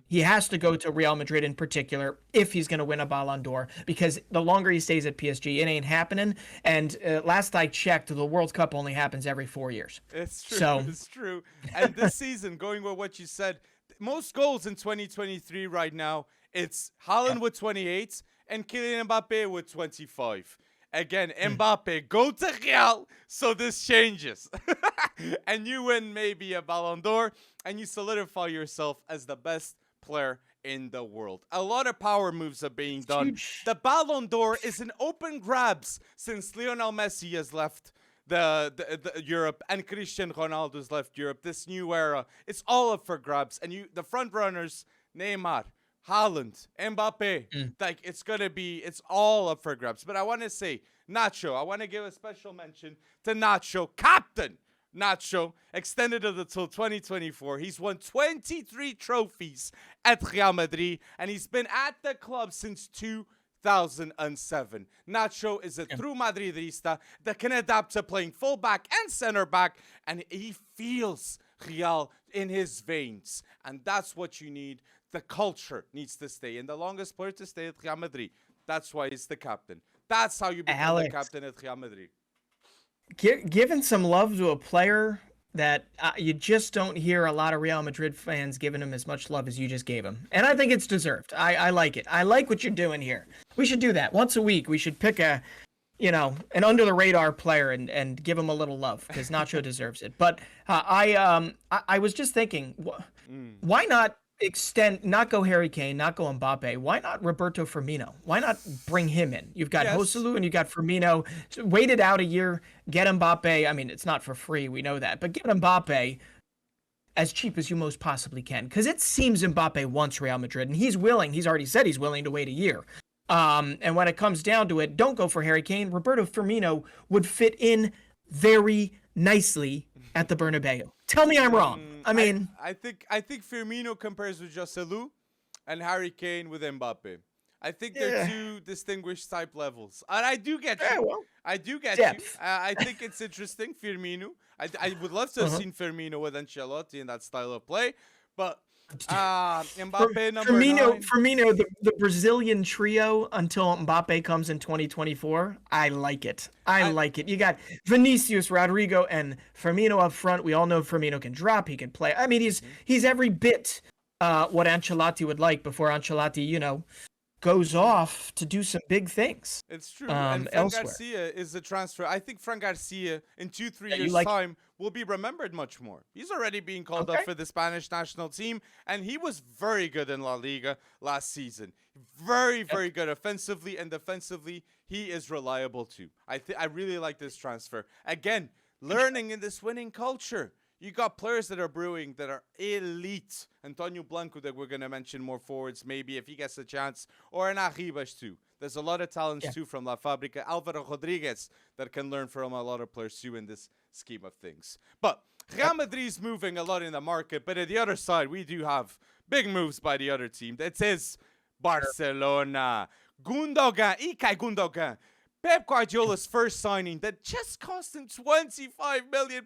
He has to go to Real Madrid in particular if he's going to win a Ballon d'Or, because the longer he stays at PSG, it ain't happening. And last I checked, the World Cup only happens every 4 years. It's true. It's true. And this season, going with what you said, most goals in 2023 right now, it's Haaland with 28 and Kylian Mbappe with 25. Again, Mbappe, go to Real, so this changes. And you win maybe a Ballon d'Or, and you solidify yourself as the best player in the world. A lot of power moves are being done. Huge. The Ballon d'Or is an open grabs since Lionel Messi has left the Europe and Cristiano Ronaldo's left Europe. This new era, it's all up for grabs. And the front runners, Neymar, Haaland, Mbappe, it's all up for grabs. But I want to say, Nacho, I want to give a special mention to Nacho, captain Nacho, extended until 2024. He's won 23 trophies at Real Madrid, and he's been at the club since 2007. Nacho is a true Madridista that can adapt to playing fullback and center back, and he feels Real in his veins. And that's what you need. The culture needs to stay. And the longest player to stay at Real Madrid. That's why he's the captain. That's how you become the captain at Real Madrid. Giving some love to a player that you just don't hear a lot of Real Madrid fans giving him as much love as you just gave him. And I think it's deserved. I like it. I like what you're doing here. We should do that. Once a week, we should pick an under-the-radar player and give him a little love because Nacho deserves it. But I was just thinking, why not not go Harry Kane, not go Mbappe. Why not Roberto Firmino? Why not bring him in? You've got Joselu and you got Firmino. Wait it out a year, get Mbappe. I mean, it's not for free, we know that, but get Mbappe as cheap as you most possibly can, because it seems Mbappe wants Real Madrid, and he's willing. He's already said he's willing to wait a year. And when it comes down to it, don't go for Harry Kane. Roberto Firmino would fit in very nicely at the Bernabeu. Tell me I'm wrong. I mean, I think Firmino compares with Joselu and Harry Kane with Mbappe. I think they're two distinguished type levels. And I do get you. Well, I do get you. I think it's interesting, Firmino. I would love to have seen Firmino with Ancelotti in that style of play. But Mbappe number 9. Firmino, the Brazilian trio until Mbappe comes in 2024. I like it. I like it. You got Vinicius, Rodrigo, and Firmino up front. We all know Firmino can drop. He can play. I mean, he's every bit what Ancelotti would like before Ancelotti, goes off to do some big things. It's true. And Fran Garcia is a transfer. I think Fran Garcia in 2-3 years' time will be remembered much more. He's already being called up for the Spanish national team, and he was very good in La Liga last season. Very, very good offensively, and defensively, he is reliable too. I really like this transfer. Again, learning in this winning culture. You got players that are brewing that are elite. Antonio Blanco that we're going to mention more forwards maybe if he gets a chance. Or an Arribas too. There's a lot of talents too from La Fábrica. Alvaro Rodriguez that can learn from a lot of players too in this scheme of things. But Real Madrid's moving a lot in the market. But at the other side, we do have big moves by the other team. That is Barcelona. Gundogan, Ilkay Gundogan. Pep Guardiola's first signing that just cost him £25 million.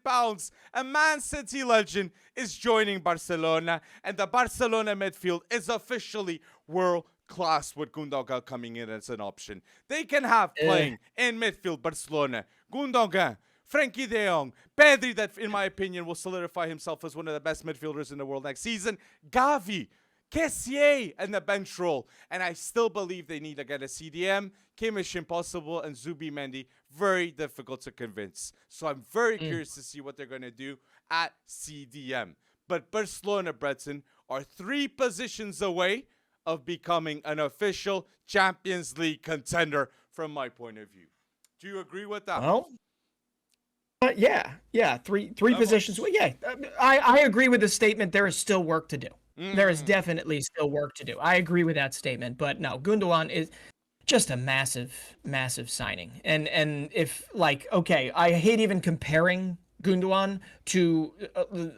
A Man City legend is joining Barcelona, and the Barcelona midfield is officially world-class with Gundogan coming in as an option. They can have playing in midfield Barcelona, Gundogan, Frenkie de Jong, Pedri, that in my opinion will solidify himself as one of the best midfielders in the world next season, Gavi, Kessié in the bench role. And I still believe they need to get a CDM. Kimmich impossible, and Zubimendi very difficult to convince. So I'm very curious to see what they're going to do at CDM. But Barcelona, Breton, are 3 positions away of becoming an official Champions League contender from my point of view. Do you agree with that? Well, yeah. Three positions. Well, yeah, I agree with the statement. There is still work to do. There is definitely still work to do. I agree with that statement. But no, Gundogan is just a massive, massive signing. And if I hate even comparing Gundogan to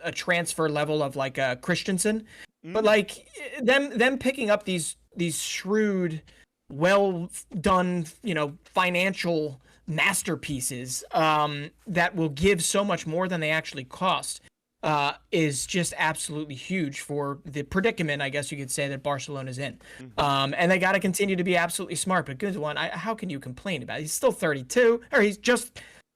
a transfer level of like a Christensen, but like them picking up these shrewd, well done, financial masterpieces that will give so much more than they actually cost. Is just absolutely huge for the predicament, I guess you could say, that Barcelona's in. And they got to continue to be absolutely smart. But Gundogan, how can you complain about it? He's still 32, or he's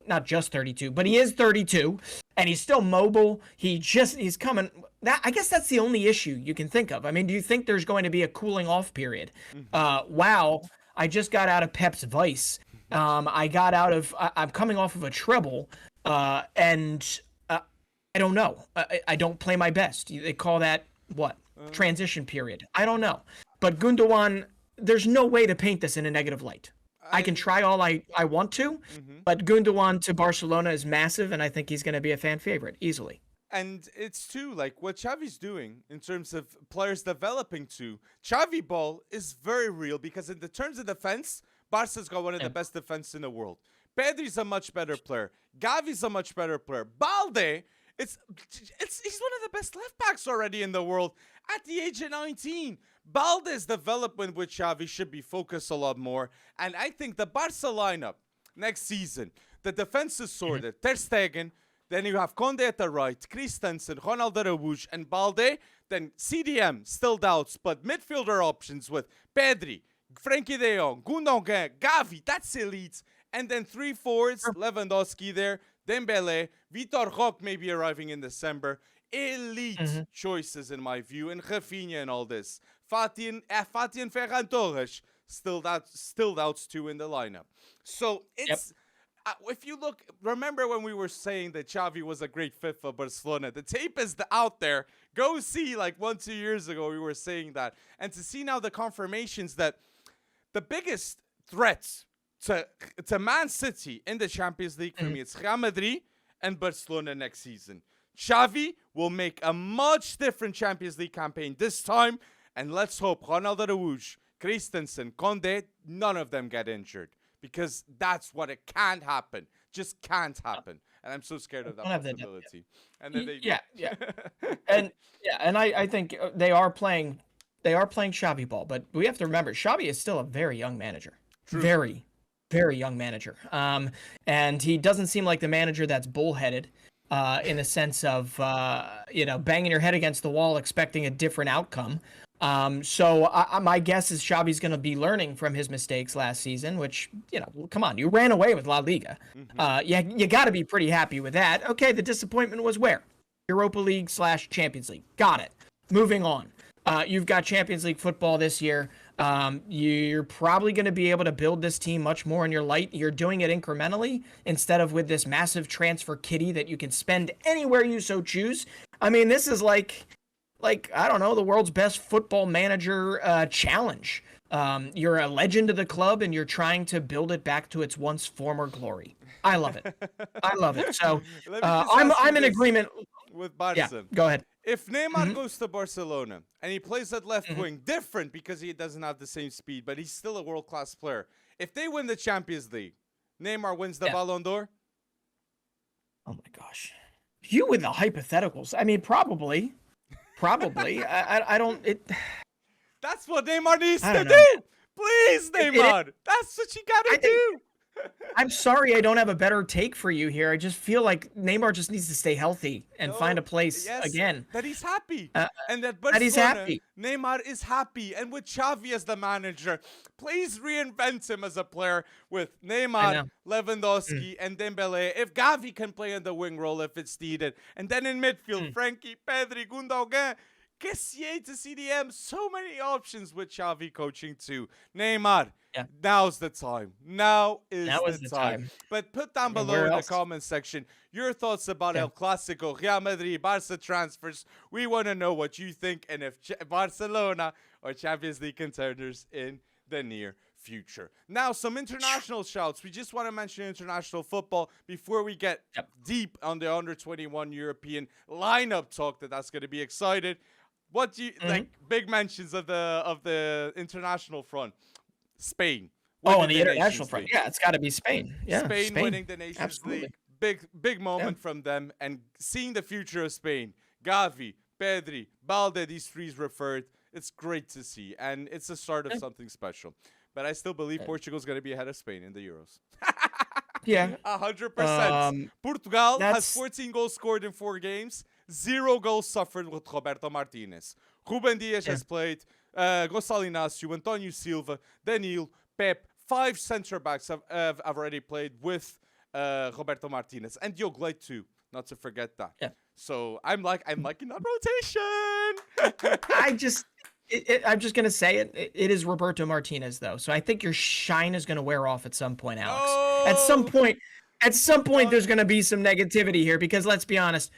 not just 32, but he is 32, and he's still mobile. He's coming. I guess that's the only issue you can think of. I mean, do you think there's going to be a cooling off period? Wow, I just got out of Pep's vice. I'm coming off of a treble, and I don't know. I don't play my best. They call that what? Transition period. I don't know. But Gundogan, there's no way to paint this in a negative light. I can try all I want to, but Gundogan to Barcelona is massive, and I think he's going to be a fan favorite easily. And it's too, like what Xavi's doing in terms of players developing too. Xavi ball is very real because in the terms of defense, Barca's got one of the best defense in the world. Pedri's a much better player. Gavi's a much better player. Balde, he's one of the best left backs already in the world at the age of 19. Balde's development with Xavi should be focused a lot more. And I think the Barca lineup next season, the defense is sorted. Ter Stegen, Then you have Conde at the right, Christensen, Ronald Araújo, and Balde. Then CDM, still doubts, but midfielder options with Pedri, Frankie de Jong, Gundogan, Gavi, that's elite. And then 3 forwards, Lewandowski there, Dembele, Vitor Roque maybe arriving in December. Elite choices in my view, and Rafinha and all this. Fati and Ferran Torres, still doubts too in the lineup. So it's if you look, remember when we were saying that Xavi was a great fit for Barcelona? The tape is out there. Go see, like 1-2 years ago we were saying that, and to see now the confirmations that the biggest threats to Man City in the Champions League for me, it's Real Madrid and Barcelona next season. Xavi will make a much different Champions League campaign this time, and let's hope Ronald Araújo, Christensen, Conde, none of them get injured, because that's what it can't happen. Just can't happen. And I'm so scared of that possibility. And then and I think they are playing Xavi ball, but we have to remember Xavi is still a very young manager. True. Very, very young manager. And he doesn't seem like the manager that's bullheaded. In the sense of, banging your head against the wall, expecting a different outcome. So my guess is Xavi's going to be learning from his mistakes last season, which, come on, you ran away with La Liga. You got to be pretty happy with that. Okay, the disappointment was where? Europa League / Champions League. Got it. Moving on. You've got Champions League football this year. You're probably going to be able to build this team much more in your light. You're doing it incrementally instead of with this massive transfer kitty that you can spend anywhere you so choose. I mean, this is like I don't know, the world's best football manager challenge. You're a legend of the club and you're trying to build it back to its once former glory. I love it. I love it. So I'm in agreement with Barca. Yeah, go ahead. If Neymar goes to Barcelona and he plays at left wing, different because he doesn't have the same speed, but he's still a world-class player. If they win the Champions League, Neymar wins the Ballon d'Or? Oh my gosh. You with the hypotheticals. I mean, probably. I don't... That's what Neymar needs to do! Please, Neymar! That's what you gotta do! I'm sorry I don't have a better take for you here. I just feel like Neymar just needs to stay healthy and find a place again. That he's happy. And that he's happy. Neymar is happy. And with Xavi as the manager, please reinvent him as a player with Neymar, Lewandowski, and Dembele. If Gavi can play in the wing role if it's needed. And then in midfield, Frankie, Pedri, Gundogan, Kessié to CDM. So many options with Xavi coaching too. Neymar. Yeah. Now's the time. Now is the time. But put down below in the comment section your thoughts about El Clásico, Real Madrid, Barca transfers. We want to know what you think and if Barcelona are Champions League contenders in the near future. Now, some international shouts. We just want to mention international football before we get deep on the under-21 European lineup talk. That's going to be excited. What do you like? Big mentions of the international front. Spain. On the international front. Yeah, it's got to be Spain. Yeah, Spain winning the Nations League. Big moment from them. And seeing the future of Spain. Gavi, Pedri, Balde, these threes referred. It's great to see. And it's the start of something special. But I still believe Portugal's going to be ahead of Spain in the Euros. 100%. Portugal has 14 goals scored in 4 games. 0 goals suffered with Roberto Martinez. Ruben Dias has played. Gonçalo Inácio, Antonio Silva, Daniel, Pep, 5 center backs have already played with Roberto Martinez, and Diogo too. Not to forget that. Yeah. So I'm liking that rotation. I'm just gonna say it. It is Roberto Martinez though, so I think your shine is gonna wear off at some point, Alex. At some point, there's gonna be some negativity here because let's be honest.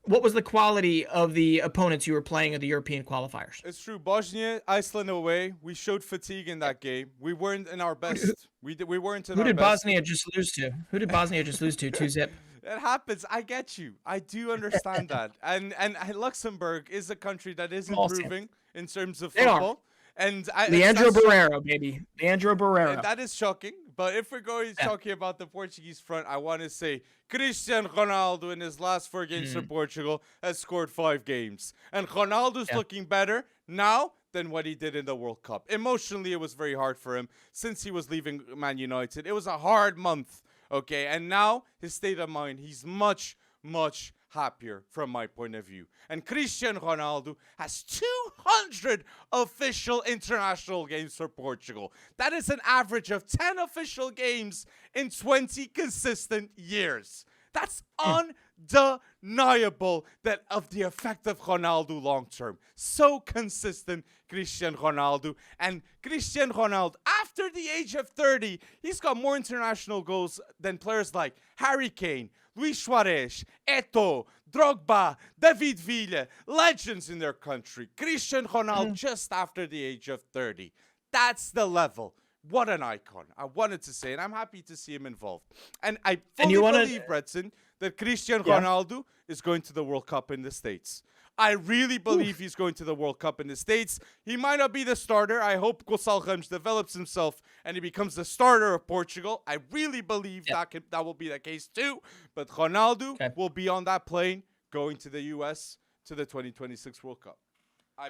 What was the quality of the opponents you were playing at the European qualifiers? It's true. Bosnia, Iceland away. We showed fatigue in that game. We weren't in our best. We weren't in our best. Who did Bosnia just lose to? 2-0? It happens. I get you. I do understand that. And Luxembourg is a country that is improving in terms of football. And Leandro Barreiro, baby. Leandro Barreiro. And that is shocking. But if we're going talking about the Portuguese front, I want to say Cristiano Ronaldo in his last 4 games for Portugal has scored 5 games. And Ronaldo's looking better now than what he did in the World Cup. Emotionally, it was very hard for him since he was leaving Man United. It was a hard month, okay? And now his state of mind, he's much much happier from my point of view. And Cristiano Ronaldo has 200 official international games for Portugal. That is an average of 10 official games in 20 consistent years. That's undeniable that of the effect of Ronaldo long term. So consistent, Cristiano Ronaldo. And Cristiano Ronaldo, after the age of 30, he's got more international goals than players like Harry Kane, Luis Suarez, Eto'o, Drogba, David Villa, legends in their country. Cristiano Ronaldo just after the age of 30. That's the level. What an icon. I wanted to say, and I'm happy to see him involved. And I fully believe, Redson, that Cristiano Ronaldo is going to the World Cup in the States. I really believe he's going to the World Cup in the States. He might not be the starter. I hope Gonçalo Ramos develops himself and he becomes the starter of Portugal. I really believe that will be the case too. But Ronaldo will be on that plane going to the U.S. to the 2026 World Cup.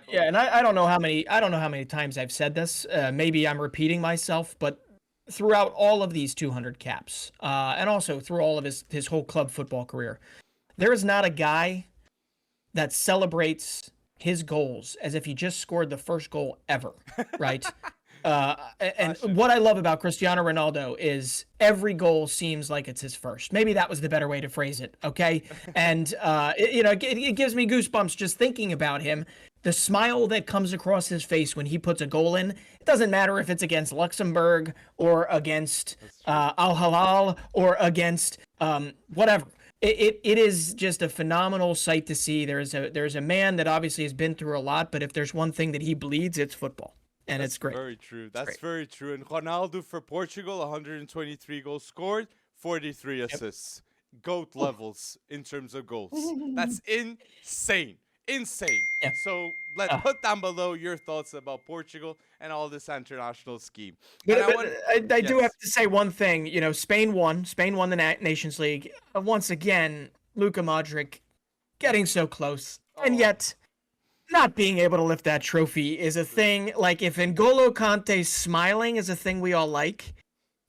Yeah, and I don't know how many times I've said this. Maybe I'm repeating myself, but throughout all of these 200 caps, and also through all of his whole club football career, there is not a guy that celebrates his goals as if he just scored the first goal ever, right? And what I love about Cristiano Ronaldo is every goal seems like it's his first. Maybe that was the better way to phrase it, okay? And it gives me goosebumps just thinking about him. The smile that comes across his face when he puts a goal in, it doesn't matter if it's against Luxembourg or against Al Hilal or against whatever. It is just a phenomenal sight to see. There's a man that obviously has been through a lot, but if there's one thing that he bleeds, it's football. And it's great. Very true. That's very true. And Ronaldo for Portugal, 123 goals scored, 43 assists. GOAT levels in terms of goals. That's insane. Insane. Yeah. So let's put down below your thoughts about Portugal and all this international scheme. But I do have to say one thing. You know, Spain won. Spain won the Nations League. Once again, Luka Modric getting so close. And yet, not being able to lift that trophy is a thing. Like, if N'Golo Kanté smiling is a thing we all like,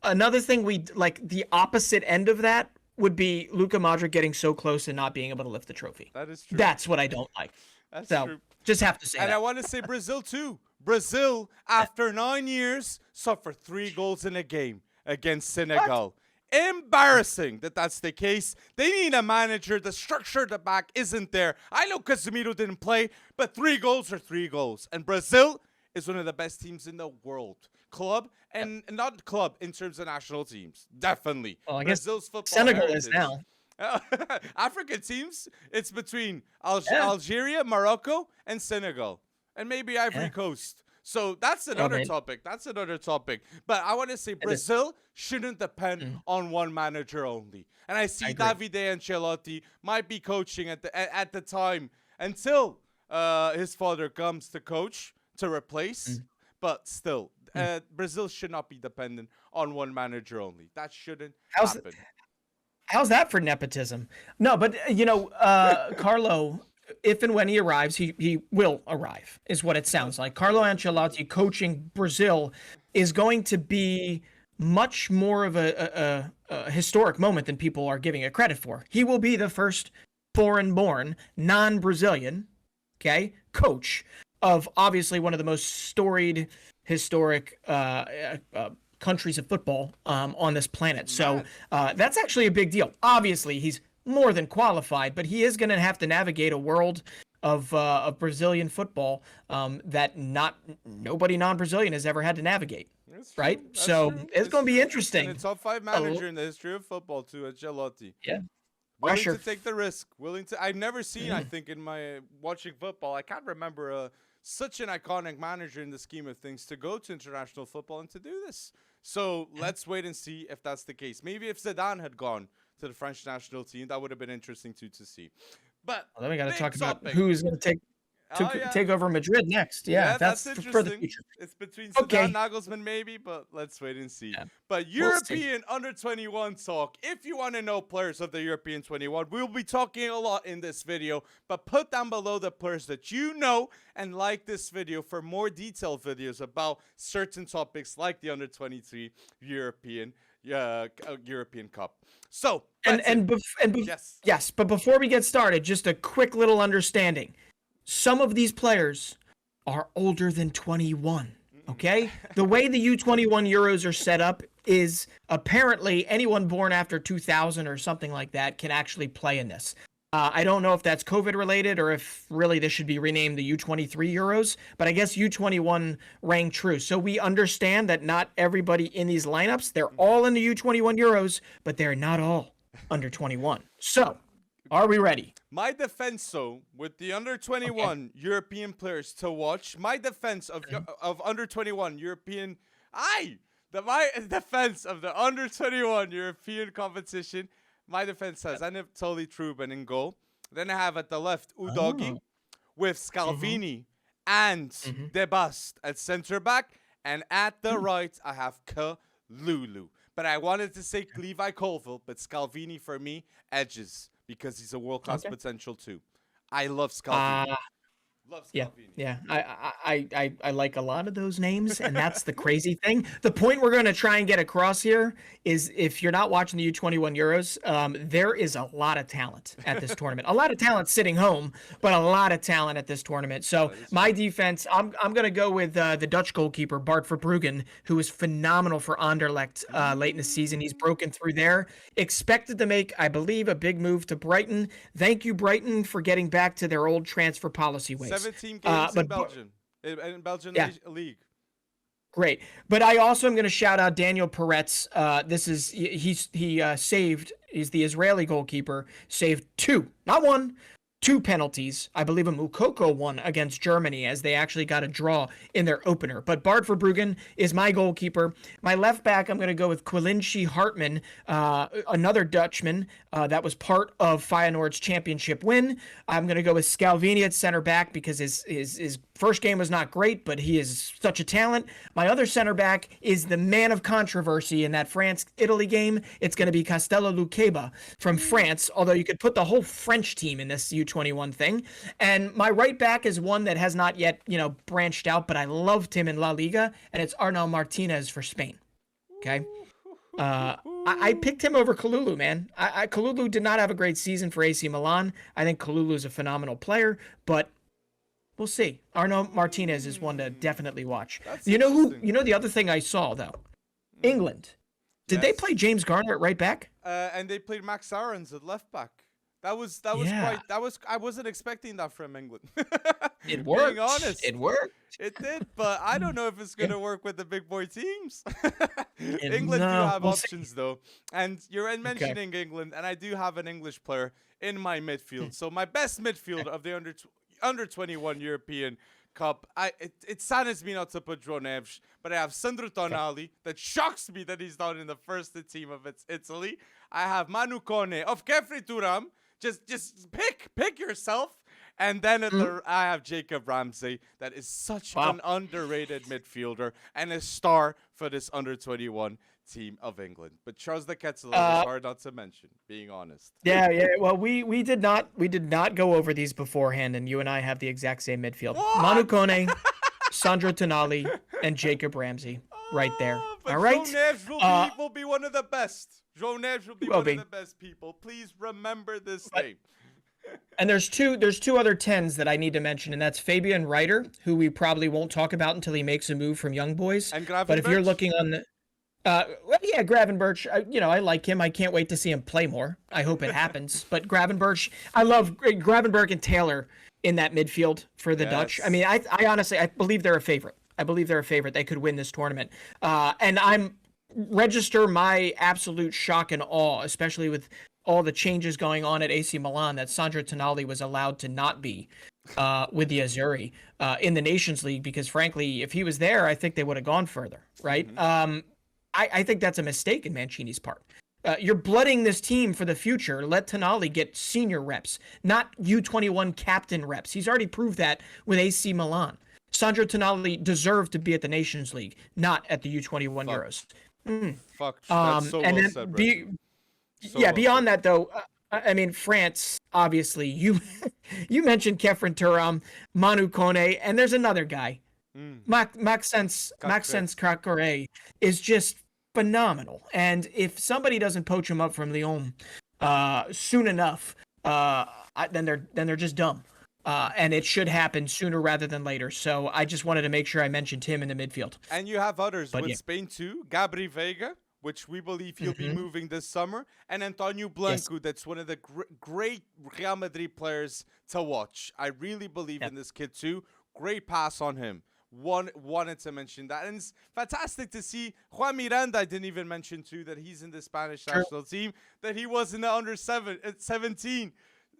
another thing we like, the opposite end of that would be Luka Modric getting so close and not being able to lift the trophy. That is true. That's what I don't like. That's true. Just have to say and that. I want to say Brazil too. Brazil, after 9 years, suffered 3 goals in a game against Senegal. Embarrassing that that's the case. They need a manager. The structure at the back isn't there. I know Casemiro didn't play, but 3 goals are 3 goals. And Brazil is one of the best teams in the world. Club and not club in terms of national teams. Definitely. Well, I Brazil's guess football Senegal heritage. is now. African teams, it's between Algeria, Morocco, and Senegal. And maybe Ivory Coast. So that's another topic. That's another topic. But I want to say Brazil shouldn't depend on one manager only. And I see Davide Ancelotti might be coaching at the time until his father comes to coach to replace. But still, Brazil should not be dependent on one manager only. That shouldn't happen. How's that for nepotism? No, but Carlo, if and when he arrives, he will arrive, is what it sounds like. Carlo Ancelotti coaching Brazil is going to be much more of a historic moment than people are giving it credit for. He will be the first foreign-born, non-Brazilian, coach of obviously one of the most storied, historic countries of football on this planet. So that's actually a big deal. Obviously, he's more than qualified, but he is going to have to navigate a world of Brazilian football that nobody non-Brazilian has ever had to navigate. Right? So it's going to be interesting. And a top 5 manager in the history of football too, Ancelotti. Yeah. Willing to take the risk. I've never seen, I think, in my watching football, I can't remember such an iconic manager in the scheme of things to go to international football and to do this. So let's wait and see if that's the case. Maybe if Zidane had gone to the French national team, that would have been interesting too to see. But then we got to talk about who's going to take over Madrid next. Yeah, that's interesting. For the future. It's between Zidane and Nagelsmann maybe, but let's wait and see. Yeah. But European under-21 talk. If you want to know players of the European 21, we'll be talking a lot in this video, but put down below the players that you know and like this video for more detailed videos about certain topics like the under-23 European European Cup. So, yes. yes, but before we get started, just a quick little understanding. Some of these players are older than 21. Okay? The way the U21 Euros are set up is apparently anyone born after 2000 or something like that can actually play in this. I don't know if that's COVID related or if really this should be renamed the U23 Euros, but I guess U21 rang true. So we understand that not everybody in these lineups, they're all in the U21 Euros, but they're not all under 21. So, are we ready? My defense, so with the under 21 European players to watch, my defense of under 21 European, my defense of the under 21 European competition. My defense has Anatoly Trubin in goal. Then I have at the left Udogi with Scalvini and Debast at center back, and at the right I have Kalulu. But I wanted to say Levi Colville, but Scalvini for me edges because he's a world-class potential too. I love Scalvini. Yeah. I like a lot of those names, and that's the crazy thing. The point we're going to try and get across here is if you're not watching the U21 Euros, there is a lot of talent at this tournament. A lot of talent sitting home, but a lot of talent at this tournament. So my defense, I'm going to go with the Dutch goalkeeper, Bart Verbruggen, who was phenomenal for Anderlecht late in the season. He's broken through there. Expected to make, I believe, a big move to Brighton. Thank you, Brighton, for getting back to their old transfer policy ways. 17 games in Belgium. In Belgian league. Great. But I also am going to shout out Daniel Peretz. He's the Israeli goalkeeper, saved not one, two penalties. I believe a Mukoko one against Germany as they actually got a draw in their opener. But Bart Verbruggen is my goalkeeper. My left back, I'm going to go with Quilinci Hartman, another Dutchman that was part of Feyenoord's championship win. I'm going to go with Scalvini at center back because his first game was not great, but he is such a talent. My other center back is the man of controversy in that France-Italy game. It's going to be Castello Luqueba from France, although you could put the whole French team in this U21 thing. And my right back is one that has not yet, branched out, but I loved him in La Liga, and it's Arnau Martinez for Spain. Okay? I picked him over Kalulu, man. Kalulu did not have a great season for AC Milan. I think Kalulu is a phenomenal player, but we'll see. Arnau Martinez is one to definitely watch. You know the other thing I saw though? England. Did they play James Garner at right back? And they played Max Aarons at left back. I wasn't expecting that from England. It worked. Being honest. It worked. It did, but I don't know if it's going to work with the big boy teams. England do have options though. And you're mentioning England, and I do have an English player in my midfield. So my best midfield of the under 21 European Cup. It saddens me not to put João Neves, but I have Sandro Tonali. That shocks me that he's not in the first team of Italy. I have Manu Kone of Kefri Turam. Just pick yourself. And then I have Jacob Ramsey. That is such an underrated midfielder and a star for this under 21 team of England. But Charles de Ketelaere is hard not to mention, being honest. Yeah. Well, we did not go over these beforehand, and you and I have the exact same midfield. Manu Kone, Sandro Tonali, and Jacob Ramsey right there. But all right. João Neves will be one of the best. João Neves will be one of the best people. Please remember this name. And there's two other 10s that I need to mention, and that's Fabian Reiter, who we probably won't talk about until he makes a move from Young Boys. And Gravenberch. But if you're looking on the Gravenberch, I like him. I can't wait to see him play more. I hope it happens. But Gravenberch, I love Gravenberch and Taylor in that midfield for the Dutch. I mean, I honestly, I believe they're a favorite. They could win this tournament. And I'm register my absolute shock and awe, especially with all the changes going on at AC Milan, that Sandro Tonali was allowed to not be with the Azzurri in the Nations League, because frankly, if he was there, I think they would have gone further, right? I think that's a mistake in Mancini's part. You're blooding this team for the future. Let Tonali get senior reps, not U21 captain reps. He's already proved that with AC Milan. Sandro Tonali deserved to be at the Nations League, not at the U21 Euros. Fuck. That's so well said, beyond that though, I mean, France, obviously, you mentioned Kefren Turam, Manu Kone, and there's another guy. Maxence Kakore is just phenomenal. And if somebody doesn't poach him up from Lyon soon enough, then they're just dumb. And it should happen sooner rather than later. So I just wanted to make sure I mentioned him in the midfield. And you have others But with yeah. Spain too. Gabri Vega, which we believe he'll be moving this summer, and Antonio Yes. Blanco. That's one of the great Real Madrid players to watch. I really believe Yeah. in this kid too. Great pass on him. Wanted to mention that, and it's fantastic to see Juan Miranda. I didn't even mention too that he's in the Spanish True. national team. That he was in the under 17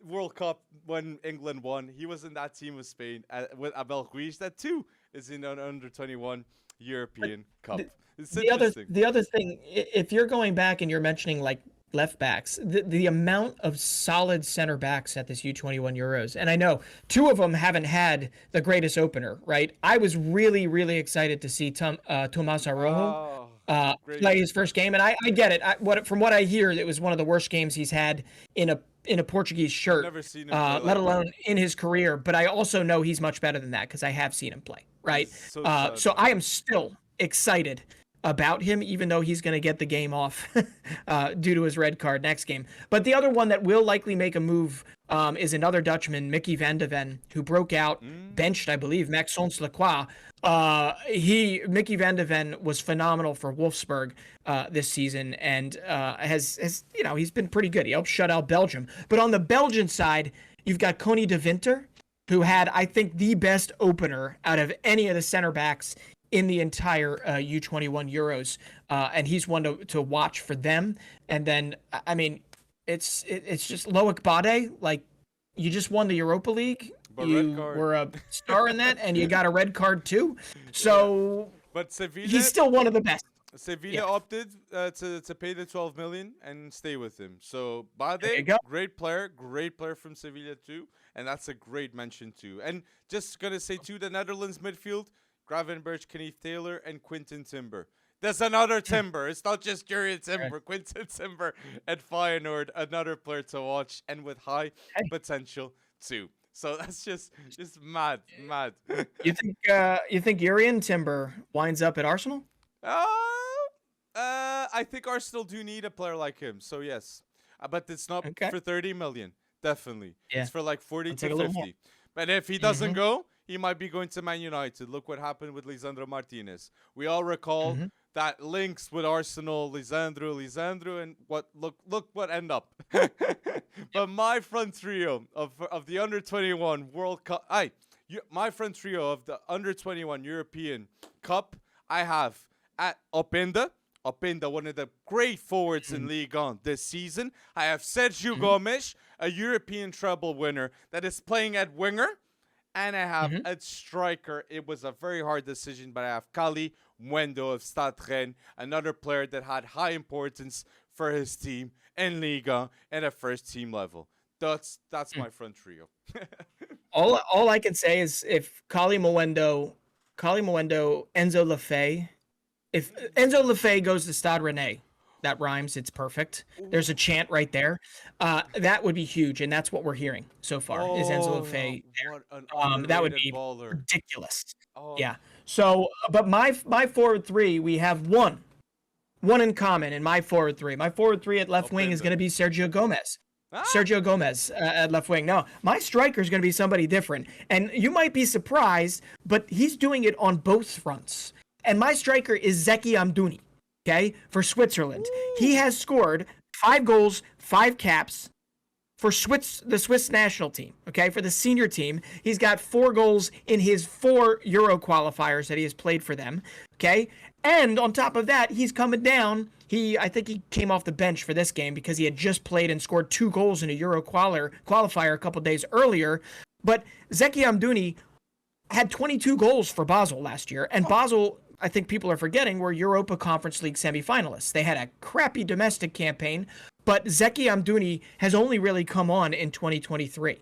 World Cup when England won. He was in that team with Spain with Abel Ruiz. That too is in an under 21 European Cup. It's The other interesting. the other thing, if you're going back and you're mentioning like left backs, the amount of solid center backs at this U21 Euros, and I know two of them haven't had the greatest opener, right? I was really, really excited to see Tomas Araujo Great. play his first game, and I get it. From what I hear, it was one of the worst games he's had in a Portuguese shirt, Never seen him play let like alone in his career. But I also know he's much better than that because I have seen him play, right? So sad. So I am still excited about him, even though he's going to get the game off due to his red card next game. But the other one that will likely make a move is another Dutchman, Mickey van de Ven, who broke out, benched, I believe, Maxence Lacroix. Mickey van de Ven was phenomenal for Wolfsburg this season, and has he's been pretty good. He helped shut out Belgium. But on the Belgian side, you've got Coney de Winter, who had, I think, the best opener out of any of the center backs in the entire U21 Euros, and he's one to watch for them. And then, I mean, it's just Loic Bade, like, you just won the Europa League. But You red card. were a star in that, and you got a red card too. So But Sevilla, he's still one of the best. Sevilla Yeah. opted to pay the 12 million and stay with him. So There you Bade, go. great player from Sevilla too, and that's a great mention too. And just gonna say too, the Netherlands midfield: Gravenberch, Kenneth Taylor, and Quinten Timber. There's another Timber. It's not just Jurriën Timber. Quinten Timber at Feyenoord, another player to watch, and with high potential too. So that's just mad. You think Urian Timber winds up at Arsenal? I think Arsenal do need a player like him. So yes, but it's not Okay. for 30 million. Definitely, Yeah. it's for like 40 I'll to take a little 50. But if he doesn't go, he might be going to Man United. Look what happened with Lisandro Martinez. We all recall that links with Arsenal, Lisandro, and look what end up. But my front trio of the under 21 World Cup, my front trio of the under 21 European Cup, I have at Openda, one of the great forwards in Ligue 1 this season. I have Sergio Gomes, a European treble winner that is playing at winger. And I have a striker. It was a very hard decision, but I have Kali Mwendo of Stade Rennes, another player that had high importance for his team in Liga and at first team level. That's my front trio. All I can say is if Kali Mwendo, Enzo Lefebvre, if Enzo Lefebvre goes to Stade Rennais, that rhymes. It's perfect. There's a chant right there. That would be huge, and that's what we're hearing so far. Is Enzo Lefebvre there? What an That would underrated be baller. ridiculous. Oh, Yeah. So, but my forward three, we have one in common in my forward three. My forward three at left wing is Openda. going to be Sergio Gomez. Ah. Sergio Gomez at left wing. No, my striker is going to be somebody different. And you might be surprised, but he's doing it on both fronts. And my striker is Zeki Amdouni, okay, for Switzerland. He has scored 5 goals, 5 caps for the Swiss national team, okay, for the senior team. He's got 4 goals in his 4 Euro qualifiers that he has played for them, okay? And on top of that, he's coming down. I think he came off the bench for this game because he had just played and scored 2 goals in a Euro qualifier a couple days earlier. But Zeki Amdouni had 22 goals for Basel last year, and Basel, I think people are forgetting, were Europa Conference League semifinalists. They had a crappy domestic campaign, but Zeki Amdouni has only really come on in 2023.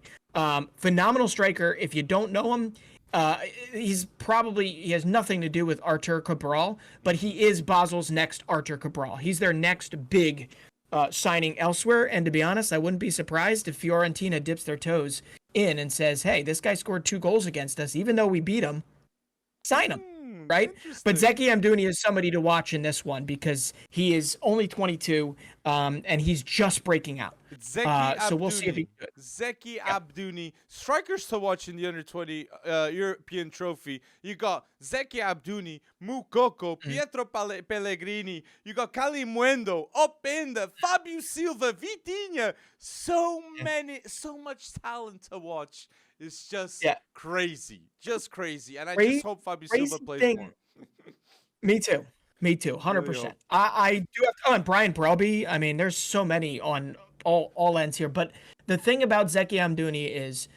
Phenomenal striker. If you don't know him, he has nothing to do with Artur Cabral, but he is Basel's next Artur Cabral. He's their next big signing elsewhere. And to be honest, I wouldn't be surprised if Fiorentina dips their toes in and says, hey, this guy scored 2 goals against us, even though we beat him. Sign him. right? But Interesting. Zeki Amdouni is somebody to watch in this one because he is only 22, and he's just breaking out. Zeki So we'll see if Abdouni. he could. Zeki Yeah. Abdouni. Strikers to watch in the under 20 European trophy. You got Zeki Abdouni, Mukoko, Pietro Pellegrini. You got Calimundo, Openda, Fabio Silva, Vitinha. So much talent to watch. It's just Yeah. crazy. Just crazy. And I Cra- just hope Fabio Crazy Silva plays thing. more. Me too. Me too. Really 100%. hope. I do have to, and Brian Brelby. I mean, there's so many on all ends here. But the thing about Zeki Amdouni is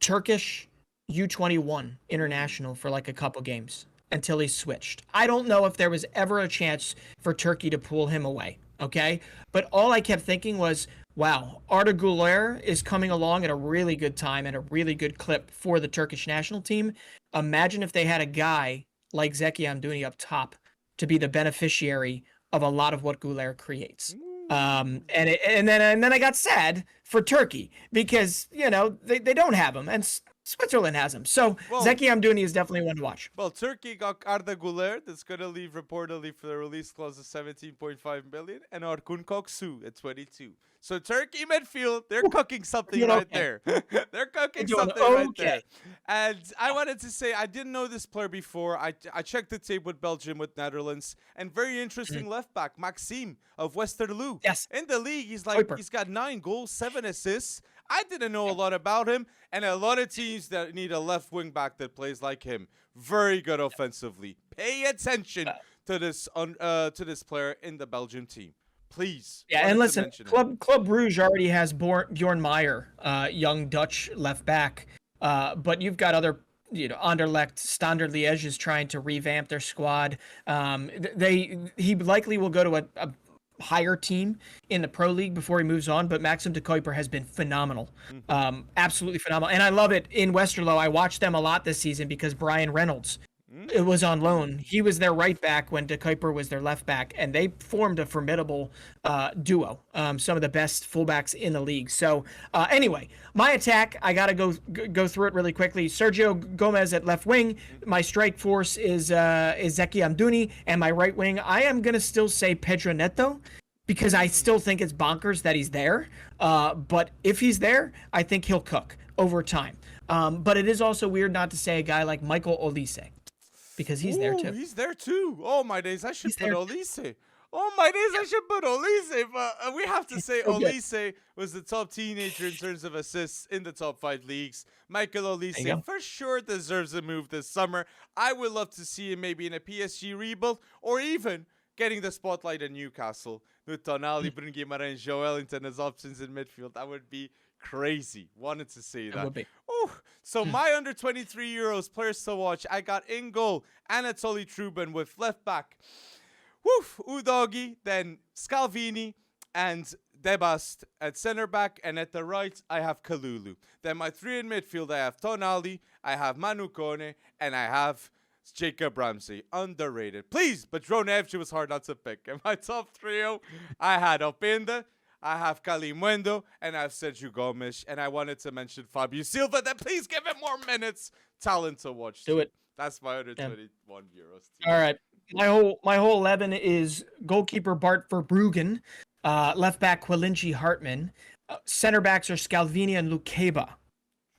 Turkish U21 international for like a couple games until he switched. I don't know if there was ever a chance for Turkey to pull him away. Okay. But all I kept thinking was, wow, Arda Güler is coming along at a really good time and a really good clip for the Turkish national team. Imagine if they had a guy like Zeki Amdouni up top to be the beneficiary of a lot of what Güler creates. And then I got sad for Turkey because they don't have him and Switzerland has him. So Zeki Amdouni is definitely one to watch. Well, Turkey got Arda Güler that's going to leave reportedly for the release clause of 17.5 million and Orkun Koksu at 22. So Turkey midfield, they're cooking something right there. They're cooking something right there. And I wanted to say, I didn't know this player before. I checked the tape with Belgium, with Netherlands, and very interesting left back, Maxime of Westerlo. Yes. In the league, he's Kuiper. got 9 goals, 7 assists. I didn't know a lot about him, and a lot of teams that need a left wing back that plays like him. Very good offensively. Pay attention to this player in the Belgium team. Please. Yeah, and listen, Club Brugge already has Bjorn Meyer, young Dutch left back. But you've got other, Anderlecht, Standard Liège is trying to revamp their squad. He likely will go to a higher team in the Pro League before he moves on, but Maxim de Kuiper has been phenomenal. Absolutely phenomenal. And I love it in Westerlo. I watched them a lot this season because Brian Reynolds was on loan. He was their right back when de Kuiper was their left back, and they formed a formidable duo. Some of the best fullbacks in the league. So anyway, my attack, I got to go through it really quickly. Sergio Gomez at left wing. My strike force is Zeki Amdouni, and my right wing, I am going to still say Pedro Neto, because I still think it's bonkers that he's there. But if he's there, I think he'll cook over time. But it is also weird not to say a guy like Michael Olise, because he's there too. He's there too. Oh my days, I should put Olise. Oh my days, I should put Olise. But we have to say Olise was the top teenager in terms of assists in the top 5 leagues. Michael Olise for sure deserves a move this summer. I would love to see him maybe in a PSG rebuild, or even getting the spotlight in Newcastle with Tonali, Bruno Guimaraes, Joelinton as options in midfield. That would be crazy. Wanted to say that. Would be. Ooh. So my under 23 Euros players to watch. I got in goal Anatoly Trubin with left back. Woof, Udogi, then Scalvini and Debast at center back, and at the right I have Kalulu. Then my 3 in midfield I have Tonali, I have Manu Kone, and I have Jacob Ramsey. Underrated. Please, but Dronevci was hard not to pick. In my top trio, I had Openda, I have Calimundo, and I have Sergio Gomes. And I wanted to mention Fabio Silva. Then please give him more minutes. Talent to watch. Do it. That's my under 21 Euros team. All right. My whole 11 is goalkeeper Bart Verbruggen, left back Quilinci Hartman, center backs are Scalvini and Lukeba.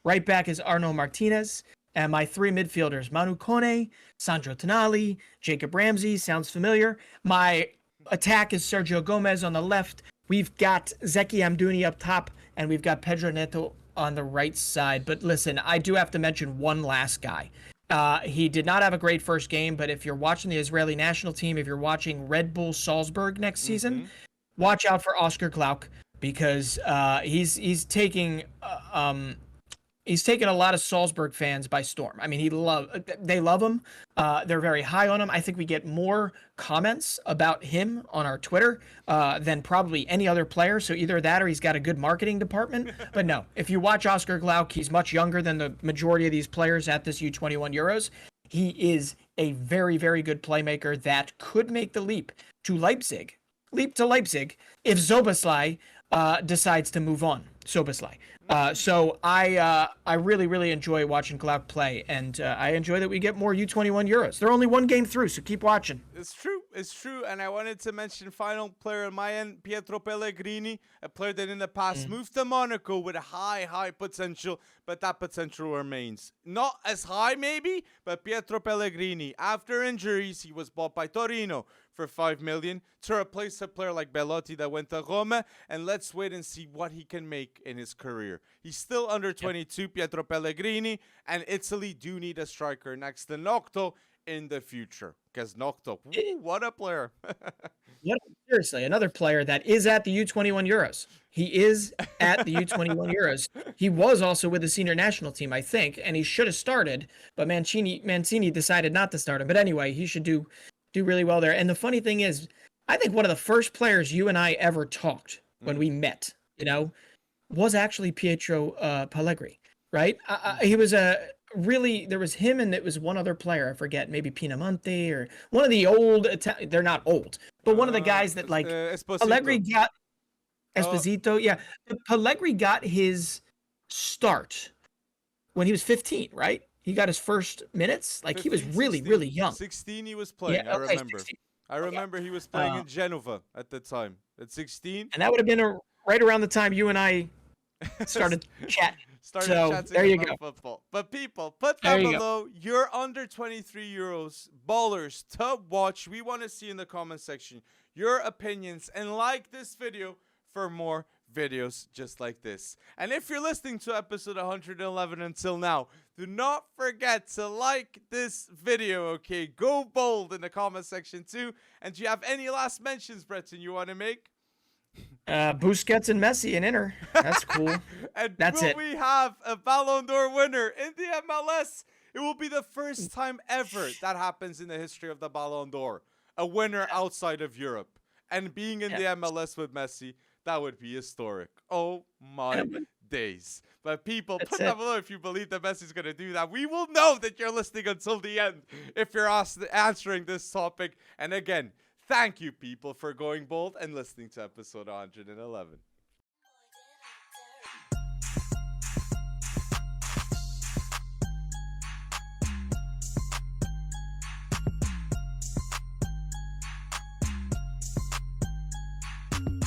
Right back is Arno Martinez. And my 3 midfielders, Manu Kone, Sandro Tonali, Jacob Ramsey, sounds familiar. My attack is Sergio Gomez on the left. We've got Zeki Amdouni up top, and we've got Pedro Neto on the right side. But listen, I do have to mention one last guy. He did not have a great first game, but if you're watching the Israeli national team, if you're watching Red Bull Salzburg next season, watch out for Oscar Glauc, because he's taking a lot of Salzburg fans by storm. I mean, they love him. They're very high on him. I think we get more comments about him on our Twitter than probably any other player. So either that or he's got a good marketing department. But no, if you watch Oscar Glauc, he's much younger than the majority of these players at this U21 Euros. He is a very, very good playmaker that could make the leap to Leipzig if Zoboslai decides to move on. Soboslai. So I really, really enjoy watching Glauc play, and I enjoy that we get more U21 Euros. They're only one game through, so keep watching. It's true. It's true. And I wanted to mention final player on my end, Pietro Pellegrini, a player that in the past moved to Monaco with a high potential, but that potential remains. Not as high maybe, but Pietro Pellegrini, after injuries, he was bought by Torino for 5 million to replace a player like Belotti that went to Roma, and let's wait and see what he can make in his career. He's still under 22, Pietro Pellegrini, and Italy do need a striker next to Nocto in the future. Because Nocto, what a player. Seriously, another player that is at the U21 Euros. He is at the U21 Euros. He was also with the senior national team, I think, and he should have started, but Mancini decided not to start him. But anyway, he should do really well there. And the funny thing is, I think one of the first players you and I ever talked when we met, was actually Pietro Pellegrini, right? He was there was him and it was one other player, I forget, maybe Pinamonti or one of the old, they're not old, but one of the guys that Pellegrini got, Esposito, yeah. Pellegrini got his start when he was 15, right? He got his first minutes. 15, he was really, 16, really young. 16 he was playing, yeah, okay, I remember. 16. I remember he was playing in Genova at the time, at 16. And that would have been right around the time you and I started chatting. Chatting there you go. Football. But people, put down below your under 23 Euros ballers to watch. We want to see in the comment section your opinions, and like this video for more videos just like this. And if you're listening to episode 111 until now, do not forget to like this video, okay? Go bold in the comment section too. And do you have any last mentions, Breton, you want to make? Busquets and Messi and Inter. That's cool. And that's will it. We have a Ballon d'Or winner in the MLS? It will be the first time ever that happens in the history of the Ballon d'Or. A winner outside of Europe. And being in the MLS with Messi, that would be historic. Oh my days. But people, put down below if you believe that Messi's going to do that. We will know that you're listening until the end if you're answering this topic. And again, thank you, people, for going bold and listening to episode 111.